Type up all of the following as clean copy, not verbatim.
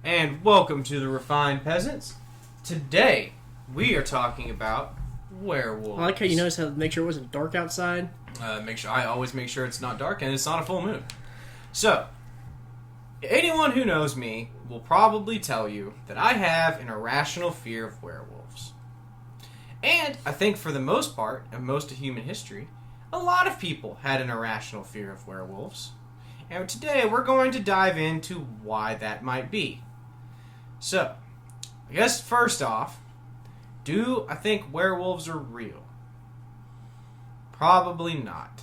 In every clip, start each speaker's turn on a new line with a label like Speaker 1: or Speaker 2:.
Speaker 1: and welcome to the Refined Peasants. Today, we are talking about werewolves.
Speaker 2: I like how you noticed how to make sure it wasn't dark outside.
Speaker 1: I always make sure it's not dark and it's not a full moon. So, anyone who knows me will probably tell you that I have an irrational fear of werewolves. And I think for the most part, and most of human history, a lot of people had an irrational fear of werewolves. And today we're going to dive into why that might be. So, I guess first off, do I think werewolves are real? Probably not.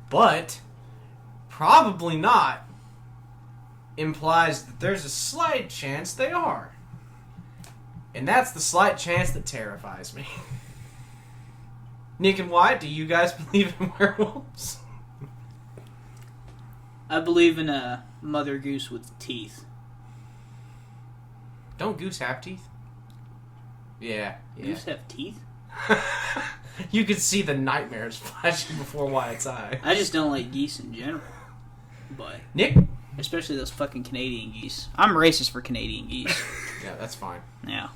Speaker 1: But, probably not implies that there's a slight chance they are. And that's the slight chance that terrifies me. Nick and Wyatt, do you guys believe in werewolves?
Speaker 3: I believe in a mother goose with teeth.
Speaker 1: Don't goose have teeth? Yeah.
Speaker 3: Goose have teeth?
Speaker 1: You could see the nightmares flashing before Wyatt's eye.
Speaker 3: I just don't like geese in general. But
Speaker 1: Nick?
Speaker 3: especially those fucking Canadian geese. I'm racist for Canadian geese.
Speaker 1: Yeah, that's fine.
Speaker 3: Yeah.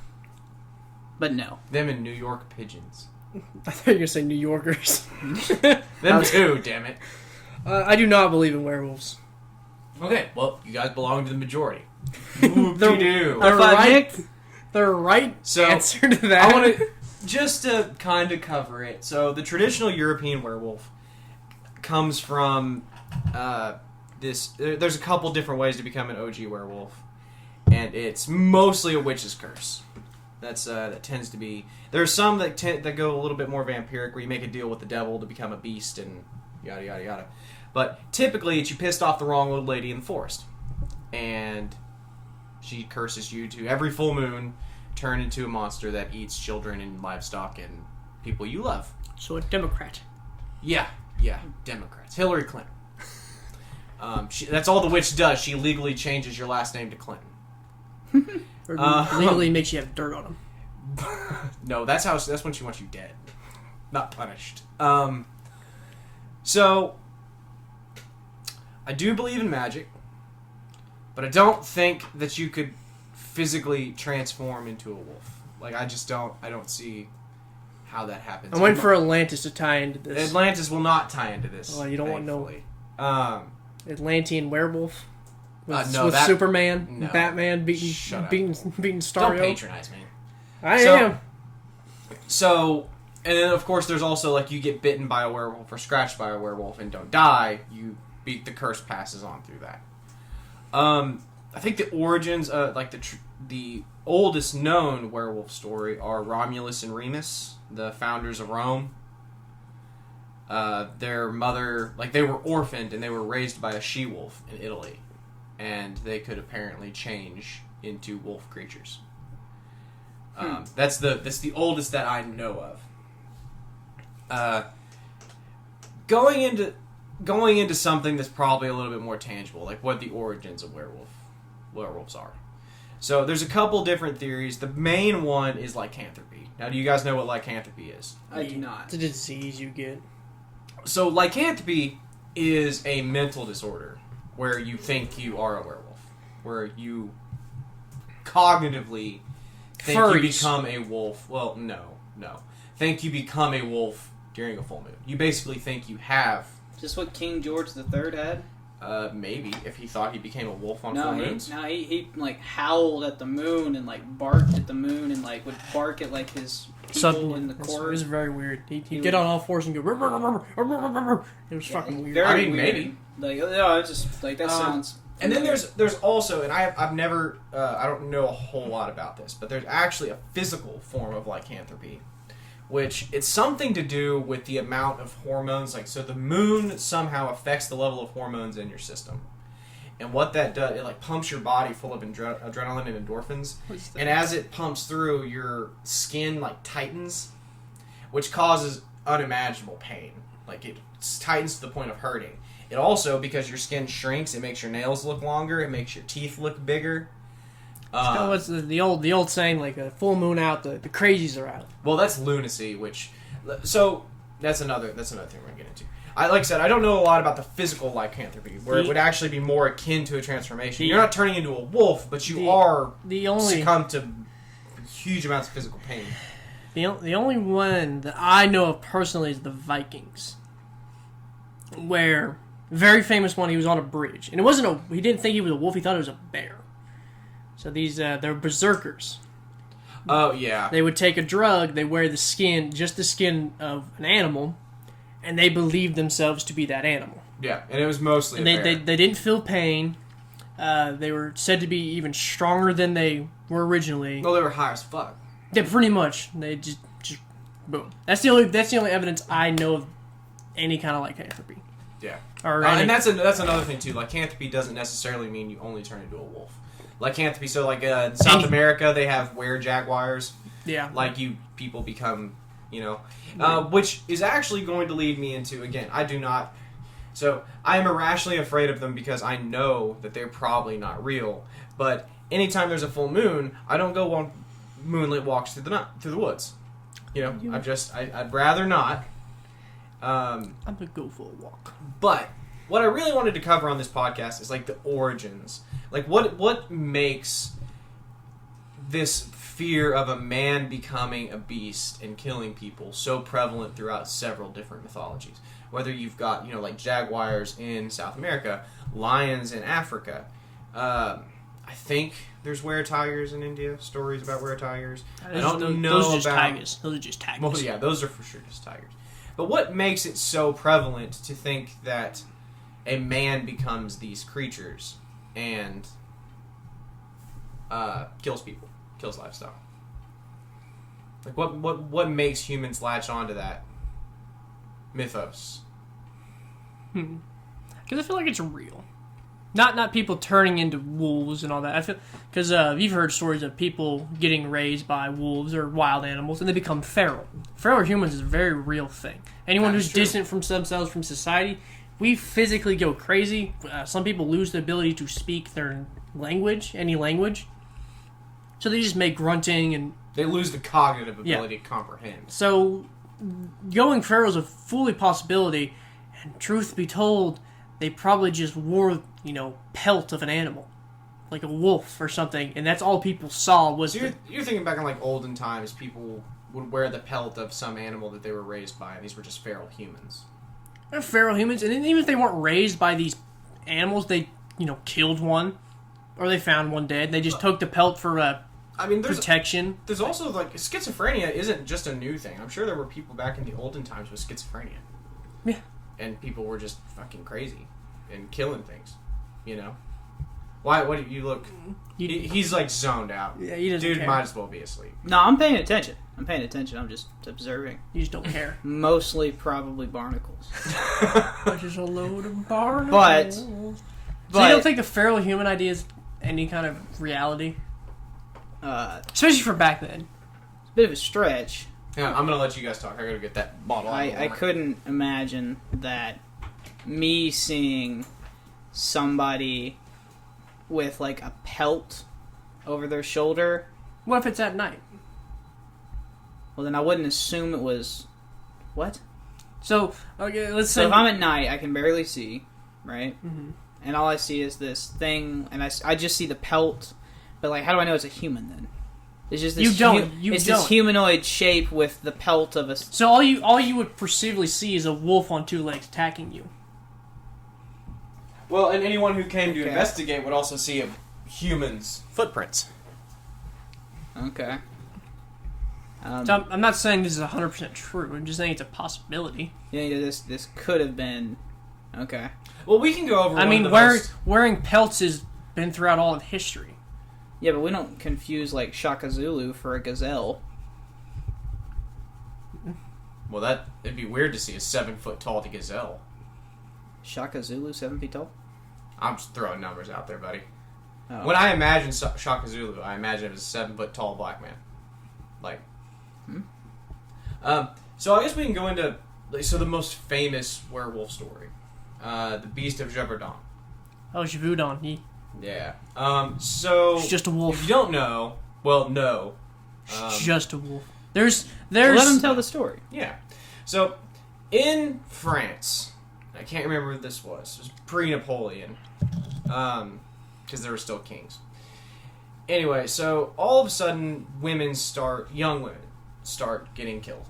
Speaker 3: But no.
Speaker 1: Them and New York pigeons.
Speaker 2: I thought you were going to say New Yorkers.
Speaker 1: Them too, damn it.
Speaker 2: I do not believe in werewolves.
Speaker 1: Okay, well, you guys belong to the majority. Whoop-de-doo.
Speaker 2: They're
Speaker 3: High five,
Speaker 2: right.
Speaker 3: Nick.
Speaker 2: The right
Speaker 1: So,
Speaker 2: answer to that.
Speaker 1: I want to, just to kind of cover it, so the traditional European werewolf comes from there's a couple different ways to become an OG werewolf, and it's mostly a witch's curse. That tends to be. There's some that go a little bit more vampiric, where you make a deal with the devil to become a beast and yada yada yada. But typically, it's you pissed off the wrong old lady in the forest, and she curses you to every full moon turn into a monster that eats children and livestock and people you love.
Speaker 2: So a Democrat.
Speaker 1: Yeah, Democrats. Hillary Clinton. That's all the witch does. She legally changes your last name to Clinton.
Speaker 2: Or legally makes you have dirt on them.
Speaker 1: No, that's when she wants you dead, not punished. So I do believe in magic, but I don't think that you could physically transform into a wolf. Like, I don't see how that happens.
Speaker 2: I'm waiting for Atlantis to tie into this.
Speaker 1: Atlantis will not tie into this.
Speaker 2: Well, you don't
Speaker 1: thankfully.
Speaker 2: want no Atlantean werewolf with,
Speaker 1: No,
Speaker 2: with
Speaker 1: that-
Speaker 2: Superman,
Speaker 1: no.
Speaker 2: beating
Speaker 1: Shut up.
Speaker 2: beating
Speaker 1: Don't
Speaker 2: Starro.
Speaker 1: patronize me.
Speaker 2: I
Speaker 1: So-
Speaker 2: am.
Speaker 1: So, and then of course there's also, like, you get bitten by a werewolf or scratched by a werewolf and don't die, the curse passes on through that. I think the origins, the oldest known werewolf story are Romulus and Remus, the founders of Rome. Their mother, they were orphaned and they were raised by a she-wolf in Italy, and they could apparently change into wolf creatures. That's the oldest that I know of. Going into something that's probably a little bit more tangible, like what the origins of werewolves are. So there's a couple different theories. The main one is lycanthropy. Now, do you guys know what lycanthropy is?
Speaker 3: I do not.
Speaker 2: It's a disease you get.
Speaker 1: So lycanthropy is a mental disorder where you think you are a werewolf, where you cognitively think you become a wolf. Well, no. Think you become a wolf during a full moon. You basically think you have.
Speaker 3: Just what King George III had?
Speaker 1: Maybe, if he thought he became a wolf on full moons.
Speaker 3: He howled at the moon and, barked at the moon and, would bark at, his people in the court.
Speaker 2: It was very weird. He'd get on all fours and go... It was fucking weird.
Speaker 1: I mean,
Speaker 3: weird.
Speaker 1: maybe.
Speaker 3: It's just, that sounds...
Speaker 1: And then there's also, and I've never, I don't know a whole lot about this, but there's actually a physical form of lycanthropy, which it's something to do with the amount of hormones. So the moon somehow affects the level of hormones in your system. And what that does, it pumps your body full of adrenaline and endorphins. And as it pumps through, your skin tightens, which causes unimaginable pain. It tightens to the point of hurting. It also, because your skin shrinks, it makes your nails look longer, it makes your teeth look bigger.
Speaker 2: What's the old saying, a full moon out, the crazies are out.
Speaker 1: Well, that's lunacy, so that's another thing we're going to get into. like I said, I don't know a lot about the physical lycanthropy, where it would actually be more akin to a transformation. You're not turning into a wolf, but you are succumb to huge amounts of physical pain.
Speaker 2: The only one that I know of personally is the Vikings, where very famous one. He was on a bridge, and it wasn't he didn't think he was a wolf. He thought it was a bear. So they're berserkers.
Speaker 1: Oh yeah.
Speaker 2: They would take a drug. They wear just the skin of an animal, and they believed themselves to be that animal.
Speaker 1: Yeah, and it was mostly.
Speaker 2: And they didn't feel pain. They were said to be even stronger than they were originally.
Speaker 1: No, they were high as fuck.
Speaker 2: Yeah, pretty much. They just boom. That's the only evidence I know of any kind of lycanthropy.
Speaker 1: Yeah.
Speaker 2: And
Speaker 1: that's another thing too. Lycanthropy doesn't necessarily mean you only turn into a wolf. Lycanthropy, so like in South America, they have were-jaguars.
Speaker 2: Yeah.
Speaker 1: Like people become, which is actually going to lead me into, again, I do not. So I am irrationally afraid of them because I know that they're probably not real. But anytime there's a full moon, I don't go on moonlit walks through the woods. I'd rather not.
Speaker 2: I'm gonna go for a walk.
Speaker 1: But what I really wanted to cover on this podcast is like the origins. Like what makes this fear of a man becoming a beast and killing people so prevalent throughout several different mythologies. Whether you've got, like jaguars in South America, lions in Africa. I think there's were-tigers in India, stories about were-tigers. I don't know
Speaker 2: those are just
Speaker 1: about...
Speaker 2: tigers. Those are just tigers.
Speaker 1: Well, yeah, those are for sure just tigers. But what makes it so prevalent to think that a man becomes these creatures and kills people, kills livestock? Like, what makes humans latch onto that mythos?
Speaker 2: Because I feel like it's real. Not people turning into wolves and all that. I feel because you've heard stories of people getting raised by wolves or wild animals and they become feral. Feral humans is a very real thing. Anyone who's distant from themselves from society, we physically go crazy. Some people lose the ability to speak their language, any language. So they just make grunting and
Speaker 1: they lose the cognitive ability to comprehend.
Speaker 2: So going feral is a fully possibility, and truth be told, they probably just wore, pelt of an animal. Like a wolf or something, and that's all people saw was...
Speaker 1: So you're thinking back in, like, olden times, people would wear the pelt of some animal that they were raised by, and these were just feral humans.
Speaker 2: They're feral humans, and even if they weren't raised by these animals, they, killed one, or they found one dead, and they just took the pelt for protection.
Speaker 1: There's also, like, schizophrenia isn't just a new thing. I'm sure there were people back in the olden times with schizophrenia.
Speaker 2: Yeah.
Speaker 1: And people were just fucking crazy and killing things, Why? What do you look? He's like zoned out.
Speaker 2: Yeah, he doesn't
Speaker 1: Dude
Speaker 2: care.
Speaker 1: might as well be asleep.
Speaker 3: No, I'm paying attention. I'm just observing.
Speaker 2: You just don't care.
Speaker 3: Mostly probably barnacles.
Speaker 2: Just a load of barnacles.
Speaker 3: But
Speaker 2: So you don't think the feral human idea is any kind of reality? Especially for back then.
Speaker 3: It's a bit of a stretch.
Speaker 1: Yeah, I'm gonna let you guys talk. I gotta get that bottle.
Speaker 3: I couldn't imagine that me seeing somebody with like a pelt over their shoulder.
Speaker 2: What if it's at night?
Speaker 3: Well, then I wouldn't assume it was... What?
Speaker 2: So, okay, let's say...
Speaker 3: So if I'm at night, I can barely see, right?
Speaker 2: Mm-hmm.
Speaker 3: And all I see is this thing, and I just see the pelt. But, like, how do I know it's a human, then? It's just this... this humanoid shape with the pelt of a...
Speaker 2: So all you would perceivably see is a wolf on two legs attacking you.
Speaker 1: Well, and anyone who came to investigate would also see a human's footprints.
Speaker 3: Okay.
Speaker 2: So I'm not saying this is 100% true. I'm just saying it's a possibility.
Speaker 3: Yeah, this could have been... Okay.
Speaker 1: Well, we can go over.
Speaker 2: I mean, wearing pelts has been throughout all of history.
Speaker 3: Yeah, but we don't confuse like Shaka Zulu for a gazelle.
Speaker 1: Well, it'd be weird to see a 7-foot-tall gazelle.
Speaker 3: Shaka Zulu, 7 feet tall?
Speaker 1: I'm just throwing numbers out there, buddy.
Speaker 3: Oh.
Speaker 1: When I imagine Shaka Zulu, I imagine it was a 7-foot-tall black man. Like. So I guess we can go into the most famous werewolf story, the Beast of Gévaudan.
Speaker 2: Oh, Gévaudan.
Speaker 1: Yeah. So
Speaker 2: it's just a wolf.
Speaker 1: If you don't know, well, no.
Speaker 2: Just a wolf. There's.
Speaker 3: Let him tell the story.
Speaker 1: Yeah. So in France, I can't remember who this was. It was pre-Napoleon. Because there were still kings. Anyway, so all of a sudden, young women start getting killed.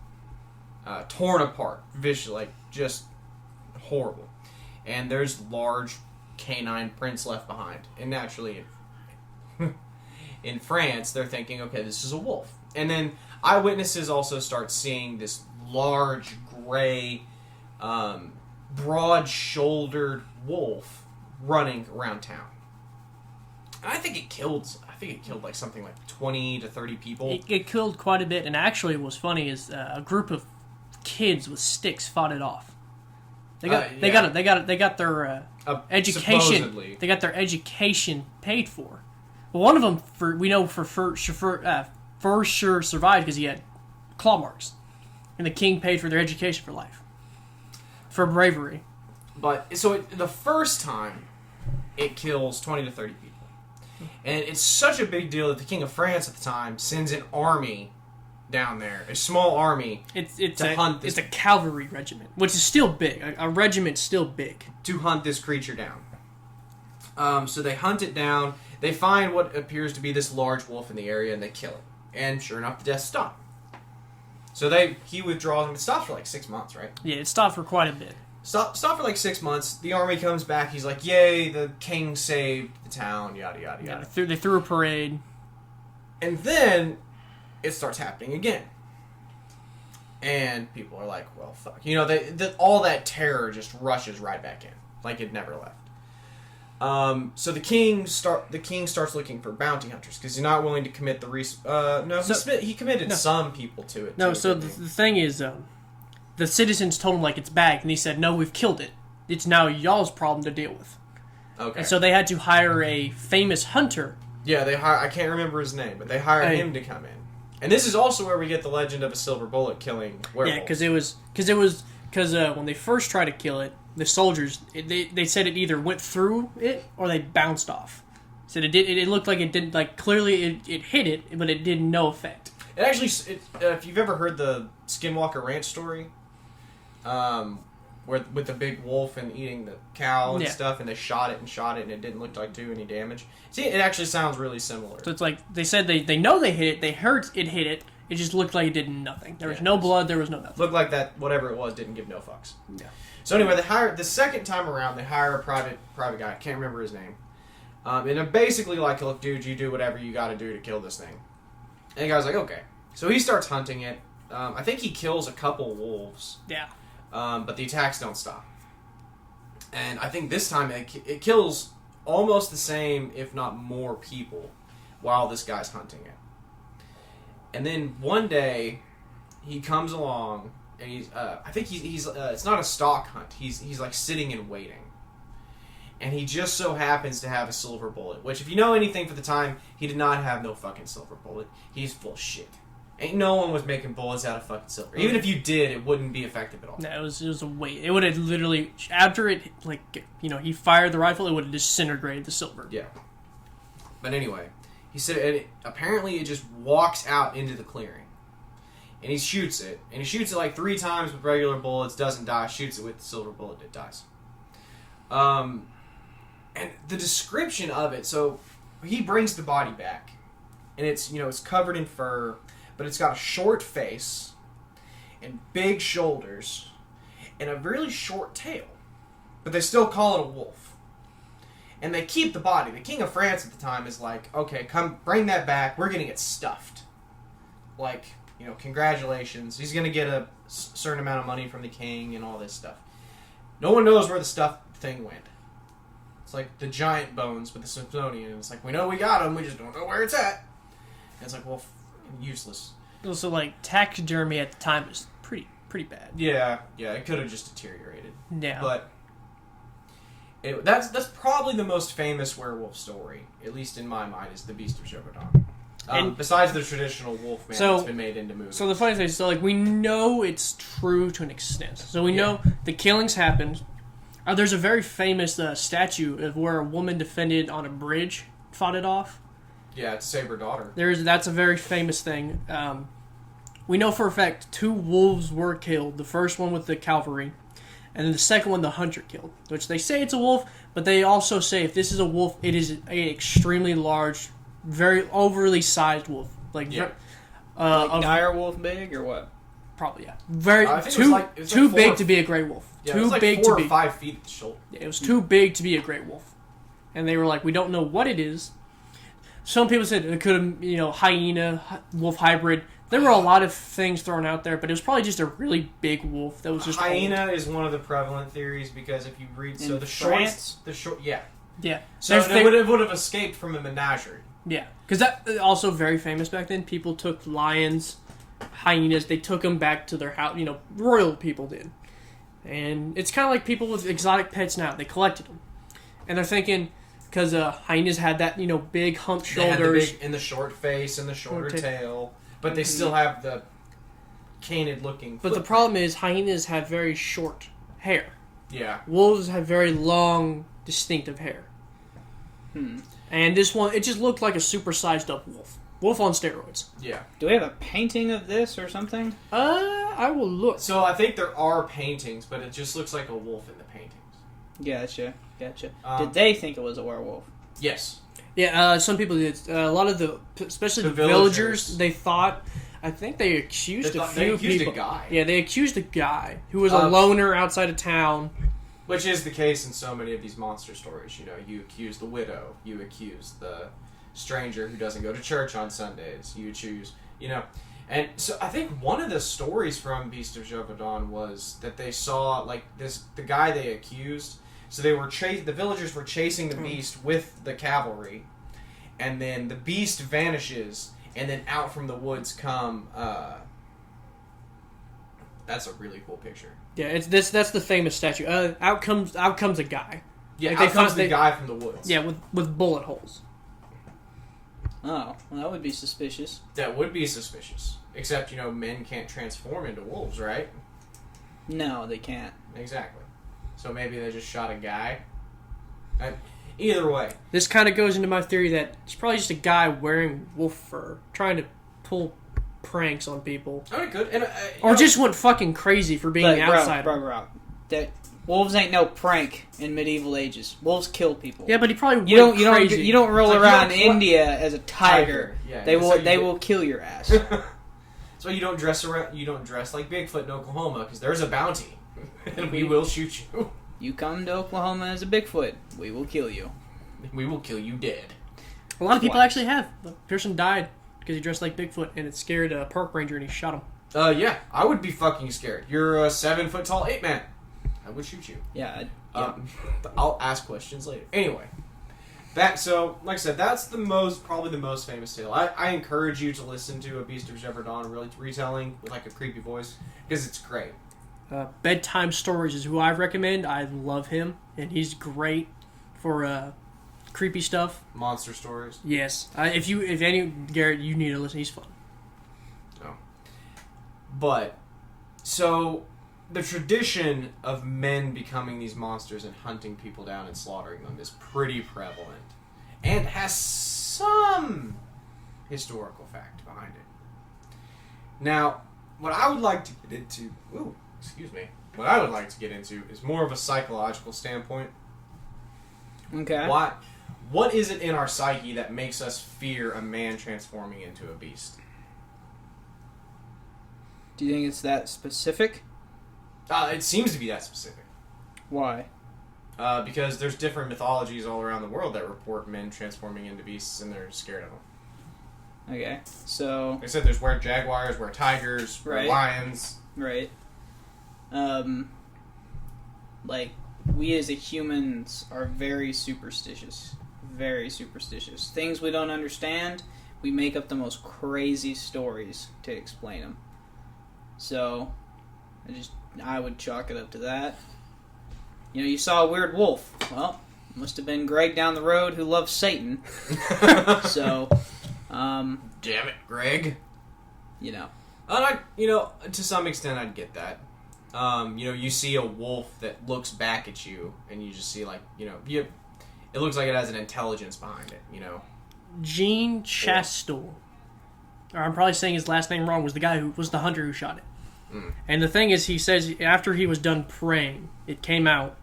Speaker 1: Torn apart, visually, like, just horrible. And there's large canine prints left behind. And naturally, in France, they're thinking, okay, this is a wolf. And then eyewitnesses also start seeing this large, gray, broad-shouldered wolf running around town. And I think it killed like something like 20 to 30 people.
Speaker 2: It killed quite a bit, and actually what's funny is a group of kids with sticks fought it off. They got their education.
Speaker 1: Supposedly.
Speaker 2: They got their education paid for. Well, one of them for sure survived because he had claw marks, and the king paid for their education for life, for bravery.
Speaker 1: But so the first time, it kills 20 to 30 people. And it's such a big deal that the King of France at the time sends an army down there, a small army, to hunt this.
Speaker 2: It's a cavalry regiment, which is still big. A regiment's still big.
Speaker 1: To hunt this creature down. So they hunt it down. They find what appears to be this large wolf in the area, and they kill it. And sure enough, the deaths stop. So he withdraws, and it stops for like 6 months, right?
Speaker 2: Yeah, it stopped for quite a bit.
Speaker 1: Stop for like 6 months. The army comes back. He's like, yay, the king saved the town, yada, yada, yada.
Speaker 2: Yeah, they threw a parade.
Speaker 1: And then it starts happening again. And people are like, well, fuck. You know, all that terror just rushes right back in. Like it never left. So the king starts looking for bounty hunters because he's not willing to commit he committed some people to it.
Speaker 2: No, so the thing is... the citizens told him, like, it's bagged, and he said, no, we've killed it. It's now y'all's problem to deal with.
Speaker 1: Okay.
Speaker 2: And so they had to hire a famous hunter.
Speaker 1: Yeah, I can't remember his name, but they hired him to come in. And this is also where we get the legend of a silver bullet killing werewolves.
Speaker 2: Yeah, because when they first tried to kill it, the soldiers, they said it either went through it or they bounced off. Said it looked like it didn't, like, clearly it hit it, but it did no effect.
Speaker 1: It actually, if you've ever heard the Skinwalker Ranch story, with the big wolf and eating the cow and stuff, and they shot it, and it didn't look like do any damage. See, it actually sounds really similar.
Speaker 2: So it's like, they said they know they hit it, they heard it hit it, it just looked like it did nothing. There was no blood, there was no nothing.
Speaker 1: Looked like that, whatever it was, didn't give no fucks.
Speaker 2: Yeah.
Speaker 1: So anyway, the second time around, they hire a private guy, I can't remember his name. And they're basically like, look, dude, you do whatever you gotta do to kill this thing. And the guy's like, okay. So he starts hunting it. I think he kills a couple wolves.
Speaker 2: Yeah.
Speaker 1: But the attacks don't stop. And I think this time it kills almost the same, if not more, people while this guy's hunting it. And then one day, he comes along, and he's I think he's it's not a stalk hunt. He's like sitting and waiting. And he just so happens to have a silver bullet, which if you know anything for the time, he did not have no fucking silver bullet. He's full shit. Ain't no one was making bullets out of fucking silver. Even if you did, it wouldn't be effective at all.
Speaker 2: No, it was a waste. It would have literally, after it, he fired the rifle, it would have disintegrated the silver.
Speaker 1: Yeah. But anyway, he said, apparently it just walks out into the clearing. And he shoots it. And he shoots it like 3 times with regular bullets, doesn't die. Shoots it with the silver bullet, it dies. And the description of it, so he brings the body back. And it's, it's covered in fur. But it's got a short face and big shoulders and a really short tail. But they still call it a wolf. And they keep the body. The King of France at the time is like, okay, come bring that back. We're getting it stuffed. Like, congratulations. He's going to get a certain amount of money from the king and all this stuff. No one knows where the stuffed thing went. It's like the giant bones with the Smithsonian. It's like, we know we got them. We just don't know where it's at. And it's like, well, useless.
Speaker 2: Also, like, taxidermy at the time was pretty bad.
Speaker 1: Yeah, it could have just deteriorated.
Speaker 2: Yeah.
Speaker 1: But that's probably the most famous werewolf story, at least in my mind, is the Beast of Gévaudan. Besides the traditional wolf man that's been made into movies.
Speaker 2: So the funny thing is, we know it's true to an extent. So we know the killings happened. There's a very famous statue of where a woman defended on a bridge, fought it off.
Speaker 1: Yeah, to save her daughter.
Speaker 2: That's a very famous thing. We know for a fact 2 wolves were killed. The first one with the cavalry. and then the second one the hunter killed, which they say it's a wolf, but they also say if this is a wolf, it is an extremely large, very overly sized wolf. Like
Speaker 3: dire wolf big or what?
Speaker 2: Probably, yeah. Very too big to be a gray wolf.
Speaker 1: Yeah,
Speaker 2: too
Speaker 1: it was like
Speaker 2: big
Speaker 1: 4
Speaker 2: to
Speaker 1: or
Speaker 2: be
Speaker 1: 5 feet at the shoulder.
Speaker 2: Yeah, it was too big to be a gray wolf, and they were like, we don't know what it is. Some people said it could have, hyena, wolf hybrid. There were a lot of things thrown out there, but it was probably just a really big wolf that was just
Speaker 1: hyena
Speaker 2: old.
Speaker 1: Is one of the prevalent theories because if you read
Speaker 3: the
Speaker 1: short, yeah. So it would have escaped from a menagerie.
Speaker 2: Yeah, because that also very famous back then. People took lions, hyenas. They took them back to their house. Royal people did, and it's kind of like people with exotic pets now. They collected them, and they're thinking. Because hyenas had that, big humped shoulders.
Speaker 1: And the short face and the shorter tail. But they still have the canid looking
Speaker 2: But the problem is hyenas have very short hair.
Speaker 1: Yeah.
Speaker 2: Wolves have very long, distinctive hair. And this one, it just looked like a supersized up wolf. Wolf on steroids.
Speaker 1: Yeah.
Speaker 3: Do we have a painting of this or something?
Speaker 2: I will look.
Speaker 1: So I think there are paintings, but it just looks like a wolf in the paintings.
Speaker 3: Gotcha. Did they think it was a werewolf?
Speaker 1: Yes.
Speaker 2: Yeah, some people did. A lot of especially the villagers, they thought. I think they accused a few people.
Speaker 1: A guy.
Speaker 2: Yeah, they accused a guy who was a loner outside of town.
Speaker 1: Which is the case in so many of these monster stories. You accuse the widow. You accuse the stranger who doesn't go to church on Sundays. You choose, And so I think one of the stories from Beast of Gévaudan was that they saw, the guy they accused. So they were the villagers were chasing the beast with the cavalry, and then the beast vanishes, and then out from the woods come. That's a really cool picture.
Speaker 2: Yeah, that's the famous statue. Out comes a guy.
Speaker 1: Yeah, out comes the guy from the woods.
Speaker 2: Yeah, with bullet holes.
Speaker 3: Oh, well, that would be suspicious.
Speaker 1: That would be suspicious. Except men can't transform into wolves, right?
Speaker 3: No, they can't.
Speaker 1: Exactly. So maybe they just shot a guy. Either way.
Speaker 2: This kind of goes into my theory that it's probably just a guy wearing wolf fur, trying to pull pranks on people.
Speaker 1: Oh, it could. And,
Speaker 2: or just went fucking crazy for being outside.
Speaker 3: Bro. That wolves ain't no prank in medieval ages. Wolves kill people.
Speaker 2: Yeah, but he probably
Speaker 3: crazy. You don't roll around India as a tiger.
Speaker 1: Yeah,
Speaker 3: they will kill your ass.
Speaker 1: That's why you don't dress like Bigfoot in Oklahoma, because there's a bounty. And we will shoot you.
Speaker 3: You come to Oklahoma as a Bigfoot, we will kill you.
Speaker 1: We will kill you dead.
Speaker 2: A lot of people actually have. The person died because he dressed like Bigfoot, and it scared a park ranger, and he shot him.
Speaker 1: Yeah, I would be fucking scared. You're a 7-foot tall ape man. I would shoot you.
Speaker 3: Yeah.
Speaker 1: I'll ask questions later. Anyway, like I said, that's probably the most famous tale. I encourage you to listen to A Beast of Gévaudan retelling with a creepy voice because it's great.
Speaker 2: Bedtime Stories is who I recommend. I love him, and he's great for creepy stuff.
Speaker 1: Monster stories.
Speaker 2: Yes, Garrett, you need to listen. He's fun.
Speaker 1: Oh. But so the tradition of men becoming these monsters and hunting people down and slaughtering them is pretty prevalent, and has some historical fact behind it. Now, what I would like to get into. What I would like to get into is more of a psychological standpoint.
Speaker 3: Okay.
Speaker 1: What is it in our psyche that makes us fear a man transforming into a beast?
Speaker 3: Do you think it's that specific?
Speaker 1: It seems to be that specific.
Speaker 3: Why?
Speaker 1: Because there's different mythologies all around the world that report men transforming into beasts, and they're scared of them.
Speaker 3: Okay, so...
Speaker 1: Like I said, there's jaguars, tigers, lions.
Speaker 3: Right. We as humans are very superstitious. Very superstitious. Things we don't understand, we make up the most crazy stories to explain them. So, I would chalk it up to that. You saw a weird wolf. Well, must have been Greg down the road who loves Satan. So,
Speaker 1: damn it, Greg. To some extent, I'd get that. You see a wolf that looks back at you, and you just see, it looks like it has an intelligence behind it,
Speaker 2: Jean Chastel, or I'm probably saying his last name wrong, was the guy who was the hunter who shot it. And the thing is, he says after he was done praying, it came out,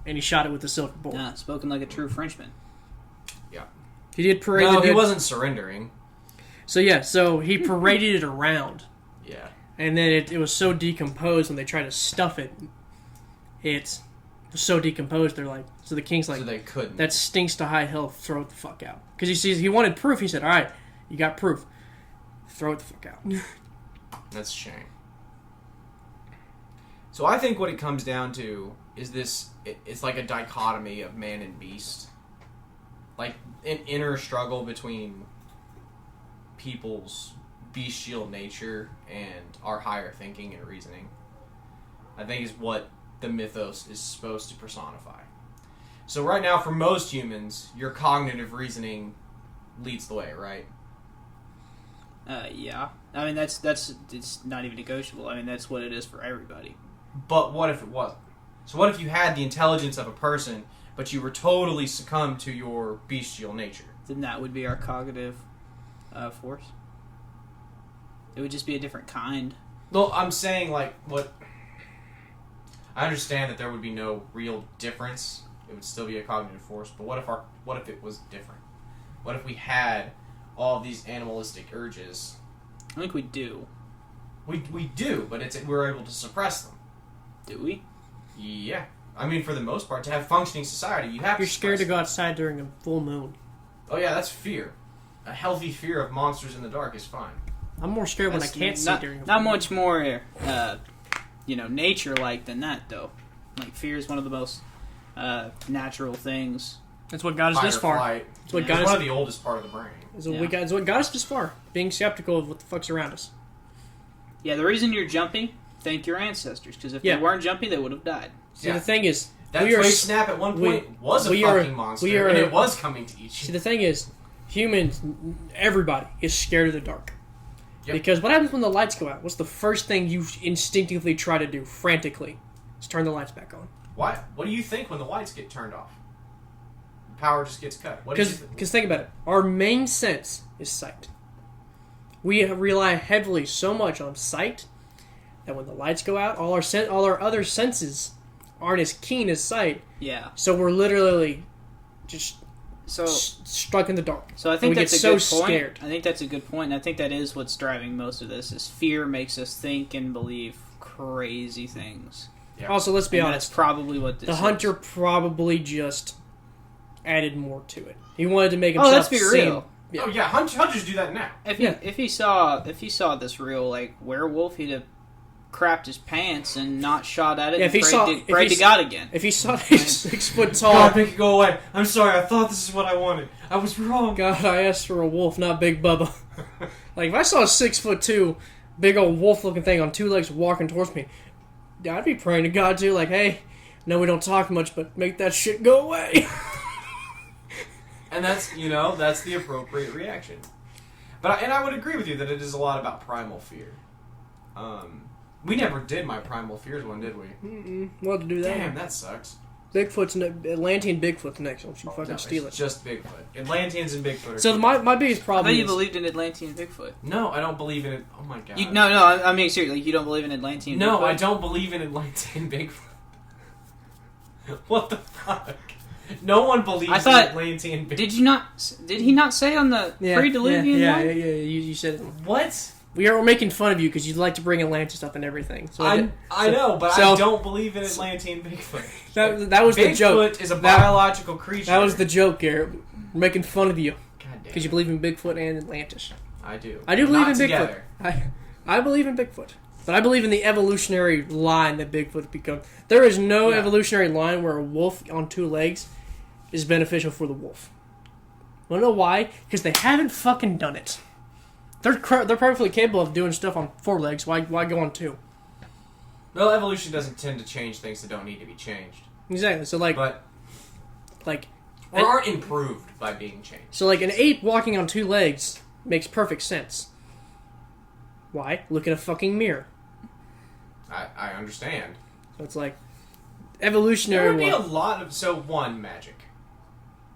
Speaker 2: and he shot it with the silver bolt.
Speaker 3: Spoken like a true Frenchman.
Speaker 1: Yeah.
Speaker 2: He did parade.
Speaker 1: No, he wasn't surrendering.
Speaker 2: So he paraded it around.
Speaker 1: Yeah.
Speaker 2: And then it was so decomposed when they tried to stuff it. It was so decomposed. They're like, so the king's like,
Speaker 1: so they couldn't.
Speaker 2: That stinks to high hell. Throw it the fuck out. Because he wanted proof. He said, "All right, you got proof. Throw it the fuck out."
Speaker 1: That's a shame. So I think what it comes down to is this. It's like a dichotomy of man and beast, like an inner struggle between people's bestial nature and our higher thinking and reasoning. I think is what the mythos is supposed to personify. So right now, for most humans, your cognitive reasoning leads the way, right?
Speaker 3: Yeah. I mean, that's it's not even negotiable. I mean, that's what it is for everybody.
Speaker 1: But what if it wasn't? So what if you had the intelligence of a person, but you were totally succumbed to your bestial nature?
Speaker 3: Then that would be our cognitive force. It would just be a different kind.
Speaker 1: Well, I'm saying, like, what... I understand that there would be no real difference. It would still be a cognitive force. But what if it was different? What if we had all of these animalistic urges?
Speaker 3: I think we do.
Speaker 1: We do, but we're able to suppress them.
Speaker 3: Do we?
Speaker 1: Yeah. I mean, for the most part, to have functioning society, you have
Speaker 2: You're
Speaker 1: to
Speaker 2: scared to
Speaker 1: suppress
Speaker 2: go outside during a full moon.
Speaker 1: Oh, yeah, that's fear. A healthy fear of monsters in the dark is fine.
Speaker 2: I'm more scared when I can't see during a full
Speaker 3: Not
Speaker 2: moon.
Speaker 3: much more, nature-like than that, though. Like, fear is one of the most natural things.
Speaker 2: That's what got us
Speaker 1: Fight
Speaker 2: this
Speaker 1: or
Speaker 2: far.
Speaker 1: flight.
Speaker 2: It's what
Speaker 1: It's
Speaker 2: got us.
Speaker 1: one of the oldest part of the brain.
Speaker 2: It's what got us this far. Being skeptical of what the fuck's around us.
Speaker 3: Yeah, the reason you're jumping, thank your ancestors, because if they weren't jumping, they would have died.
Speaker 2: See, the thing is,
Speaker 1: that twig snap at one point was a fucking monster, and it was coming to eat you.
Speaker 2: See, the thing is, humans, everybody is scared of the dark.
Speaker 1: Yep.
Speaker 2: Because what happens when the lights go out? What's the first thing you instinctively try to do, frantically? Is turn the lights back on.
Speaker 1: Why? What do you think when the lights get turned off? The power just gets cut.
Speaker 2: Because think about it. Our main sense is sight. We rely heavily so much on sight that when the lights go out, all our other senses aren't as keen as sight.
Speaker 3: Yeah.
Speaker 2: So we're literally just
Speaker 3: so
Speaker 2: stuck in the dark.
Speaker 3: So I think
Speaker 2: we
Speaker 3: that's
Speaker 2: get
Speaker 3: a good
Speaker 2: so
Speaker 3: point.
Speaker 2: scared.
Speaker 3: I think that's a good point, and I think that is what's driving most of this. Is fear makes us think and believe crazy things.
Speaker 2: Yeah. Also, let's be honest.
Speaker 3: That's probably what this
Speaker 2: the
Speaker 3: is.
Speaker 2: hunter probably just added more to it. He wanted to make himself
Speaker 3: let's be real.
Speaker 1: Yeah. Oh yeah, hunters do that now.
Speaker 3: If he saw this real werewolf, he'd have crapped his pants and not shot at it.
Speaker 2: Yeah,
Speaker 3: and prayed to God again.
Speaker 2: If he saw a 6 foot tall,
Speaker 1: God, make it go away. I'm sorry. I thought this is what I wanted. I was wrong.
Speaker 2: God, I asked for a wolf, not Big Bubba. Like if I saw a 6'2", big old wolf looking thing on 2 legs walking towards me, I'd be praying to God too. Like, hey, no, we don't talk much, but make that shit go away.
Speaker 1: And that's the appropriate reaction. But I would agree with you that it is a lot about primal fear. We never did my primal fears one, did we?
Speaker 2: We'll have to do that.
Speaker 1: Damn, that sucks.
Speaker 2: Atlantean Bigfoot's next. Don't you fucking steal it.
Speaker 1: It's just Bigfoot. Atlanteans and Bigfoot are
Speaker 2: So my biggest problem
Speaker 3: I thought you
Speaker 2: is...
Speaker 3: believed in Atlantean Bigfoot.
Speaker 1: No, I don't believe in it. Oh my god.
Speaker 3: No, I mean seriously, you don't believe in Atlantean Bigfoot?
Speaker 1: No, I don't believe in Atlantean Bigfoot. What the fuck? No one believes in Atlantean Bigfoot.
Speaker 3: Did he not say on the pre-Diluvian
Speaker 2: Yeah,
Speaker 3: one?
Speaker 2: you said it.
Speaker 1: What?
Speaker 2: We're making fun of you because you'd like to bring Atlantis up and everything. So
Speaker 1: I know, but I don't believe in Atlantean Bigfoot.
Speaker 2: That was the joke.
Speaker 1: Bigfoot is a biological creature.
Speaker 2: That was the joke, Garrett. We're making fun of you.
Speaker 1: God damn.
Speaker 2: Because you believe in Bigfoot and Atlantis.
Speaker 1: I do.
Speaker 2: I do believe in
Speaker 1: together.
Speaker 2: Bigfoot. I believe in Bigfoot. But I believe in the evolutionary line that Bigfoot become. There is no evolutionary line where a wolf on 2 legs is beneficial for the wolf. Wanna know why? Because they haven't fucking done it. They're perfectly capable of doing stuff on 4 legs. Why go on 2?
Speaker 1: Well, evolution doesn't tend to change things that don't need to be changed.
Speaker 2: Exactly. So
Speaker 1: or aren't improved by being changed.
Speaker 2: So like an ape walking on 2 legs makes perfect sense. Why? Look at a fucking mirror.
Speaker 1: I understand.
Speaker 2: So it's like evolutionary.
Speaker 1: There would be a lot of magic.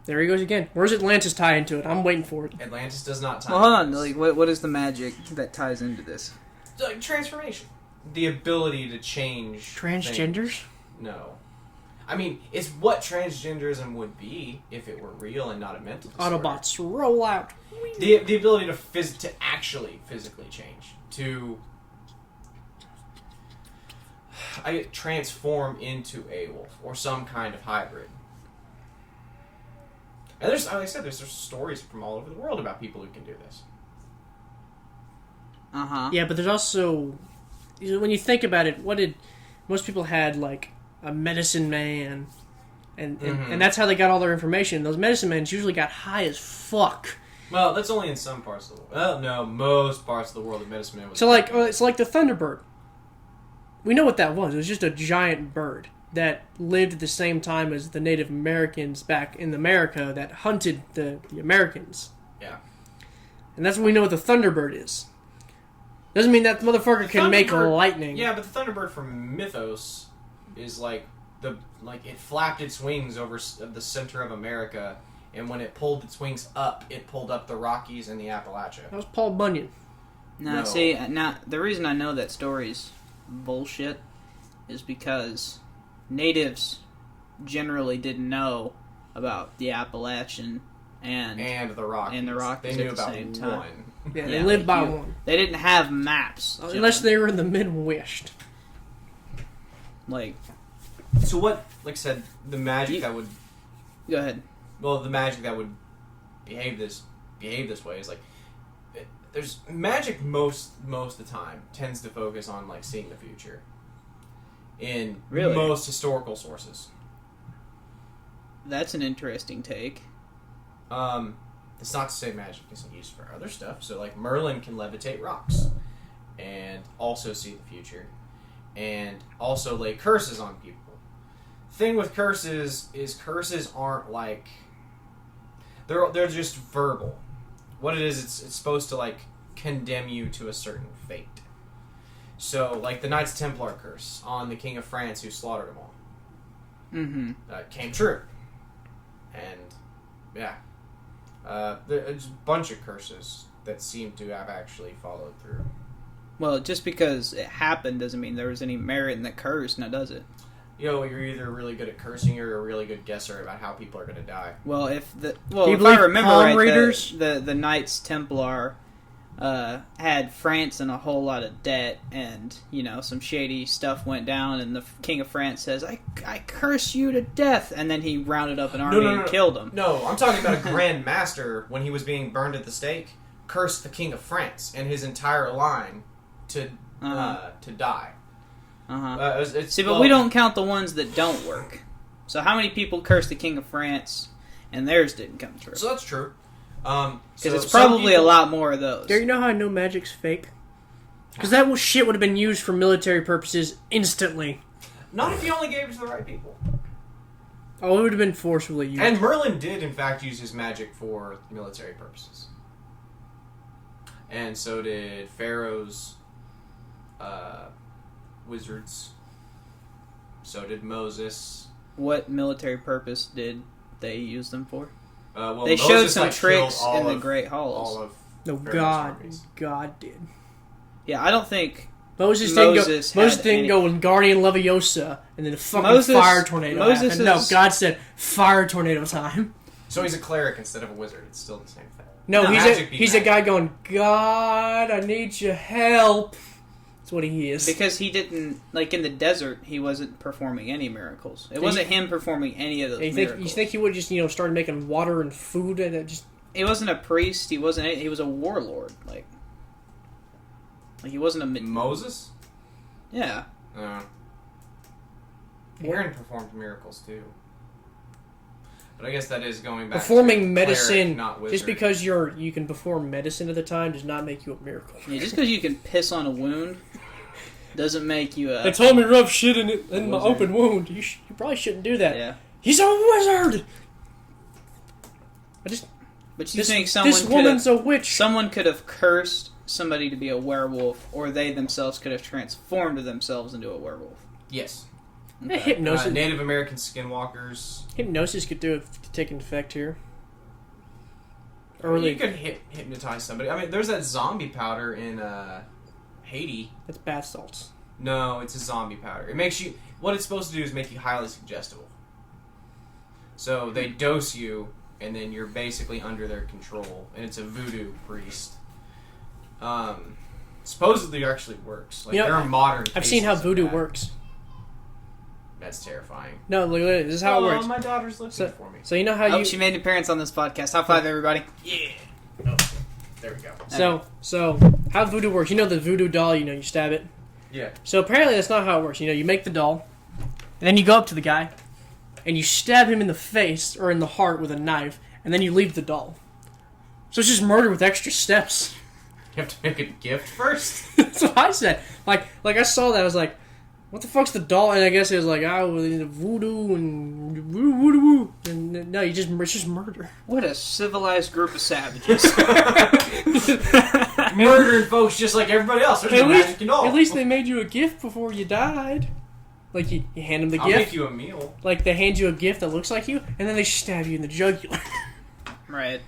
Speaker 2: There he goes again. Where's Atlantis tie into it? I'm waiting for it.
Speaker 1: Atlantis does not tie.
Speaker 3: Well, hold on. Like, what is the magic that ties into this?
Speaker 1: Like transformation. the ability to change
Speaker 2: Transgenders?
Speaker 1: things. No. I mean, it's what transgenderism would be if it were real and not a mental disorder.
Speaker 2: Autobots, roll out.
Speaker 1: The ability to actually physically change. To transform into a wolf or some kind of hybrid. And there's, like I said, there's stories from all over the world about people who can do this.
Speaker 3: Uh-huh.
Speaker 2: Yeah, but there's also, when you think about it, most people had, like, a medicine man, and that's how they got all their information. Those medicine men usually got high as fuck.
Speaker 1: Well, that's only in some parts of the world. Well, no, most parts of the world, the medicine man was...
Speaker 2: So, like, it's like the Thunderbird. We know what that was. It was just a giant bird that lived at the same time as the Native Americans back in America that hunted the Americans.
Speaker 1: Yeah.
Speaker 2: And that's when we know what the Thunderbird is. Doesn't mean that motherfucker can make lightning.
Speaker 1: Yeah, but the Thunderbird from Mythos is like it flapped its wings over the center of America, and when it pulled its wings up, it pulled up the Rockies and the Appalachia.
Speaker 2: That was Paul Bunyan.
Speaker 3: Now, see, the reason I know that story's bullshit is because natives generally didn't know about the Appalachian and
Speaker 1: the Rockies. They knew
Speaker 3: at the
Speaker 1: about
Speaker 3: same time.
Speaker 1: one.
Speaker 2: Yeah, they lived by one.
Speaker 3: They didn't have maps.
Speaker 2: Unless they were in the Midwest.
Speaker 3: Like...
Speaker 1: So what, like I said, the magic that would...
Speaker 3: Go ahead.
Speaker 1: Well, the magic that would behave this way is like... There's magic most of the time tends to focus on like seeing the future. In most historical sources.
Speaker 3: That's an interesting take.
Speaker 1: It's not to say magic isn't used for other stuff. So, like, Merlin can levitate rocks and also see the future and also lay curses on people. Thing with curses is curses aren't like... They're just verbal. What it is, it's supposed to, like, condemn you to a certain fate. So, like, the Knights Templar curse on the King of France who slaughtered them all.
Speaker 3: Mm-hmm.
Speaker 1: Came true. And, yeah. There's a bunch of curses that seem to have actually followed through.
Speaker 3: Well, just because it happened doesn't mean there was any merit in the curse, now does it?
Speaker 1: You're either really good at cursing or you're a really good guesser about how people are going to die.
Speaker 3: Well, if I remember right,
Speaker 2: readers?
Speaker 3: the Knights Templar had France in a whole lot of debt, and some shady stuff went down, and the King of France says, "I curse you to death," and then he rounded up an army and killed him.
Speaker 1: No, I'm talking about a Grand Master when he was being burned at the stake, cursed the King of France and his entire line to die.
Speaker 3: But we don't count the ones that don't work. So how many people cursed the King of France and theirs didn't come true?
Speaker 1: So that's true.
Speaker 3: Because it's probably a lot more of those.
Speaker 2: Do you know how I know magic's fake? Because that shit would have been used for military purposes instantly.
Speaker 1: Not if you only gave it to the right people.
Speaker 2: Oh, it would have been forcefully used.
Speaker 1: And Merlin did, in fact, use his magic for military purposes. And so did Pharaoh's wizards. So did Moses.
Speaker 3: What military purpose did they use them for?
Speaker 1: Well,
Speaker 3: they
Speaker 1: Moses,
Speaker 3: showed some
Speaker 1: like,
Speaker 3: tricks in the
Speaker 1: of,
Speaker 3: Great Halls.
Speaker 1: All of
Speaker 2: no,
Speaker 1: Pharaoh's
Speaker 2: God did.
Speaker 3: Yeah, I don't think
Speaker 2: Moses didn't go with Guardian Leviosa and then a fucking fire tornado happened. No, God said fire tornado time.
Speaker 1: So he's a cleric instead of a wizard. It's still the same thing.
Speaker 2: No, he's a guy going, God, I need your help. That's what he is.
Speaker 3: Because he didn't, like in the desert, he wasn't performing any miracles. It wasn't him performing any of those miracles.
Speaker 2: You think he would just, started making water and food and just...
Speaker 3: He wasn't a priest. He was a warlord. Like he wasn't a...
Speaker 1: Moses?
Speaker 3: Yeah.
Speaker 1: Aaron performed miracles too. But I guess that is going back
Speaker 2: performing
Speaker 1: to
Speaker 2: medicine,
Speaker 1: cleric, not wizard.
Speaker 2: Just because you can perform medicine at the time does not make you a miracle.
Speaker 3: Yeah, just because you can piss on a wound doesn't make you a...
Speaker 2: They told me rub shit in my open wound. You probably shouldn't do that.
Speaker 3: Yeah.
Speaker 2: He's a wizard!
Speaker 3: But you think
Speaker 2: this woman's a witch.
Speaker 3: Someone could have cursed somebody to be a werewolf, or they themselves could have transformed themselves into a werewolf.
Speaker 1: Yes.
Speaker 2: Okay. Hypnosis.
Speaker 1: Native American skinwalkers.
Speaker 2: Hypnosis could take effect here.
Speaker 1: You could hypnotize somebody. I mean, there's that zombie powder in Haiti.
Speaker 2: That's bath salts.
Speaker 1: No, it's a zombie powder. It makes you... What it's supposed to do is make you highly suggestible. So they dose you, and then you're basically under their control. And it's a voodoo priest. Supposedly it actually works. Like, there are modern
Speaker 2: I've seen how
Speaker 1: cases of
Speaker 2: voodoo
Speaker 1: that.
Speaker 2: works.
Speaker 1: That's terrifying.
Speaker 2: No, look, this is how it works.
Speaker 1: My daughter's listening for me.
Speaker 2: So you know how you...
Speaker 3: she made an appearance on this podcast. High five, everybody.
Speaker 1: Yeah. Oh, there we go.
Speaker 2: So how voodoo works? You know the voodoo doll, you stab it?
Speaker 1: Yeah.
Speaker 2: So apparently that's not how it works. You make the doll, and then you go up to the guy, and you stab him in the face or in the heart with a knife, and then you leave the doll. So it's just murder with extra steps.
Speaker 1: You have to make a gift first?
Speaker 2: That's what I said. Like I saw that, I was like, what the fuck's the doll? And I guess it was like, voodoo and voodoo. And no, it's just murder.
Speaker 3: What a civilized group of savages.
Speaker 1: Murdering folks just like everybody else. There's no magic involved.
Speaker 2: At least they made you a gift before you died. Like, you hand them the
Speaker 1: I'll
Speaker 2: gift.
Speaker 1: make you a meal.
Speaker 2: Like, they hand you a gift that looks like you, and then they stab you in the jugular.
Speaker 3: Right.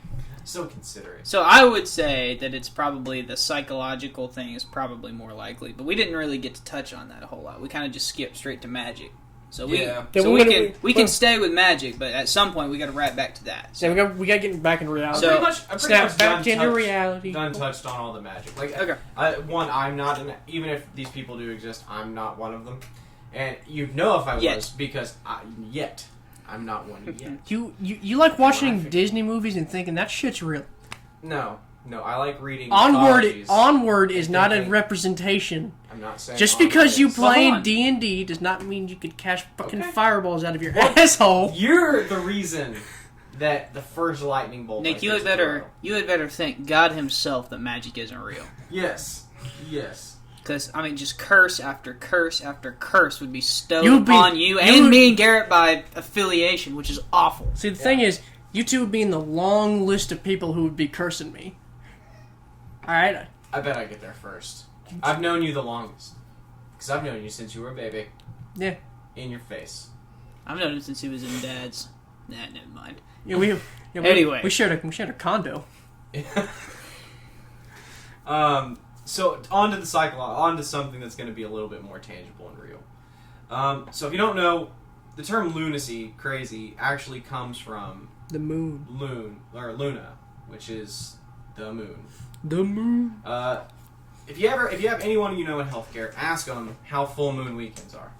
Speaker 1: So considerate.
Speaker 3: So I would say that it's probably the psychological thing is probably more likely, but we didn't really get to touch on that a whole lot. We kind of just skipped straight to magic. So we can stay with magic, but at some point we got to wrap back to that. So
Speaker 2: yeah, we got to get back in reality.
Speaker 3: So-
Speaker 1: I'm pretty
Speaker 2: Snap
Speaker 1: much
Speaker 2: back into reality.
Speaker 1: Done touched on all the magic. Like,
Speaker 3: Okay.
Speaker 1: I'm not, even if these people do exist, I'm not one of them. And you'd know if I was, because I'm not one yet.
Speaker 2: You like watching Disney movies and thinking that shit's real.
Speaker 1: No, I like reading
Speaker 2: Onward is not a representation.
Speaker 1: I'm not saying
Speaker 2: just because you
Speaker 1: is.
Speaker 2: played D&D does not mean you could catch fucking fireballs out of your asshole.
Speaker 1: You're the reason that the first lightning bolt.
Speaker 3: Nick, you had better thank God himself that magic isn't real.
Speaker 1: Yes.
Speaker 3: Because, just curse after curse after curse would be stowed upon you and me and Garrett by affiliation, which is awful.
Speaker 2: See, the thing is, you two would be in the long list of people who would be cursing me. Alright?
Speaker 1: I bet I get there first. I've known you the longest. Because I've known you since you were a baby.
Speaker 2: Yeah.
Speaker 1: In your face.
Speaker 3: I've known him since he was in Dad's. Nah, never mind.
Speaker 2: Anyway. We shared a condo.
Speaker 1: So, on to something that's going to be a little bit more tangible and real. So, if you don't know, the term lunacy, crazy, actually comes from...
Speaker 2: The moon.
Speaker 1: Luna, which is the moon.
Speaker 2: The moon.
Speaker 1: If you have anyone you know in healthcare, ask them how full moon weekends are.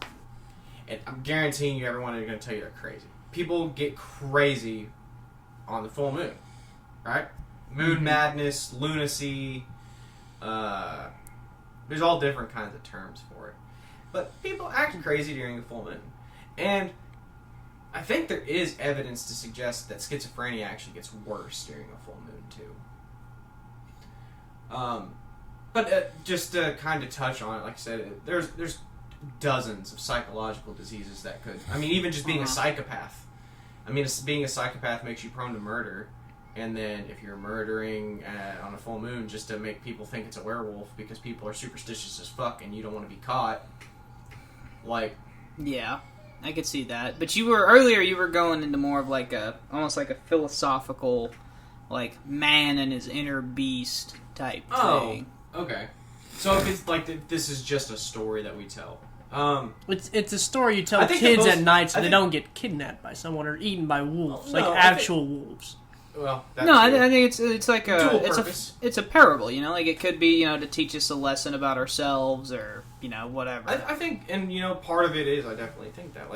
Speaker 1: And I'm guaranteeing you everyone is going to tell you they're crazy. People get crazy on the full moon, right? Moon madness, lunacy... there's all different kinds of terms for it. But people act crazy during the full moon. And I think there is evidence to suggest that schizophrenia actually gets worse during a full moon, too. But just to kind of touch on it, like I said, there's dozens of psychological diseases that could... even just being a psychopath. Being a psychopath makes you prone to murder. And then if you're murdering on a full moon just to make people think it's a werewolf because people are superstitious as fuck and you don't want to be caught, like...
Speaker 3: Yeah, I could see that. But you were going into more of almost like a philosophical, like, man and his inner beast type thing.
Speaker 1: Oh, okay. So if it's like this is just a story that we tell.
Speaker 2: It's a story you tell kids at night so they don't get kidnapped by someone or eaten by wolves, actual wolves.
Speaker 1: Well,
Speaker 3: I think it's like
Speaker 1: it's
Speaker 3: a parable, like it could be, to teach us a lesson about ourselves or, whatever.
Speaker 1: I think, and part of it is, I definitely think that,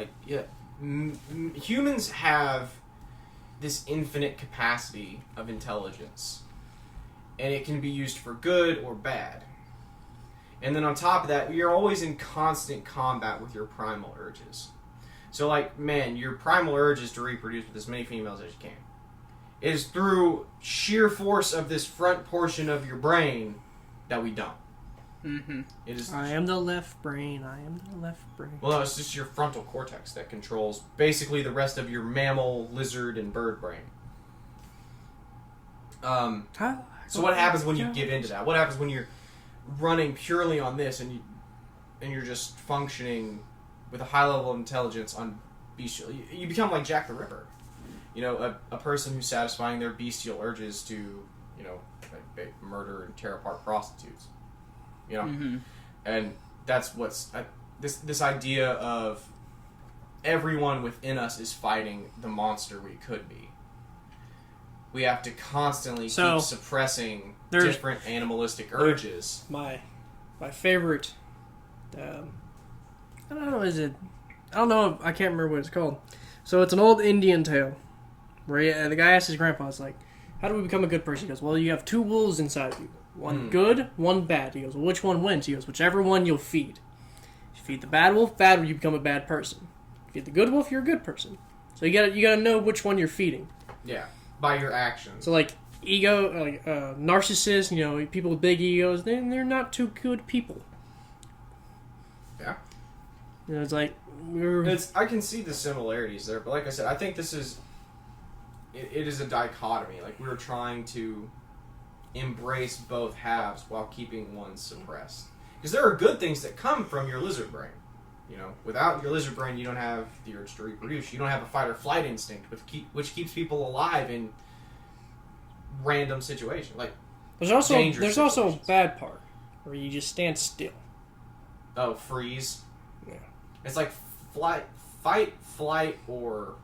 Speaker 1: humans have this infinite capacity of intelligence, and it can be used for good or bad. And then on top of that, you're always in constant combat with your primal urges. So, your primal urge is to reproduce with as many females as you can. It is through sheer force of this front portion of your brain that we don't.
Speaker 3: Mm-hmm.
Speaker 1: It is.
Speaker 2: I am the left brain.
Speaker 1: Well, no, it's just your frontal cortex that controls basically the rest of your mammal, lizard, and bird brain. So what happens when you give into that? What happens when you're running purely on this and you're just functioning with a high level of intelligence on bestial? You become like Jack the Ripper. A person who's satisfying their bestial urges to, murder and tear apart prostitutes.
Speaker 3: Mm-hmm.
Speaker 1: And that's what's this idea of everyone within us is fighting the monster we could be. We have to constantly keep suppressing different animalistic urges.
Speaker 2: My favorite, I don't know, I can't remember what it's called. So it's an old Indian tale where the guy asks his grandpa, it's like, how do we become a good person? He goes, well, you have 2 wolves inside of you. One good, one bad. He goes, well, which one wins? He goes, whichever one you'll feed. If you feed the bad wolf, you become a bad person. If you feed the good wolf, you're a good person. So you gotta know which one you're feeding.
Speaker 1: Yeah, by your actions.
Speaker 2: So like narcissists, people with big egos, they're not too good people.
Speaker 1: Yeah.
Speaker 2: It's like
Speaker 1: I can see the similarities there, but like I said, I think this is it is a dichotomy. Like we're trying to embrace both halves while keeping one suppressed. Because there are good things that come from your lizard brain. Without your lizard brain, you don't have the urge to reproduce. You don't have a fight or flight instinct, which keeps people alive in random situations. Like
Speaker 2: there's also a bad part where you just stand still.
Speaker 1: Oh, freeze.
Speaker 2: Yeah.
Speaker 1: It's like fight, flight, or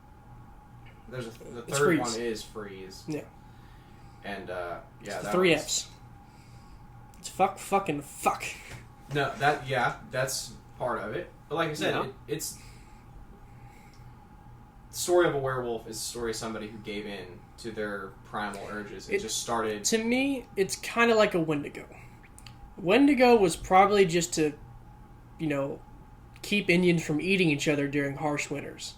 Speaker 1: the third one is freeze.
Speaker 2: Yeah.
Speaker 1: And
Speaker 2: it's the 3 Fs. It's fucking fuck.
Speaker 1: No, that's part of it. But like I said, it's the story of a werewolf is the story of somebody who gave in to their primal urges and just started.
Speaker 2: To me, it's kind of like a Wendigo. Wendigo was probably just to, keep Indians from eating each other during harsh winters.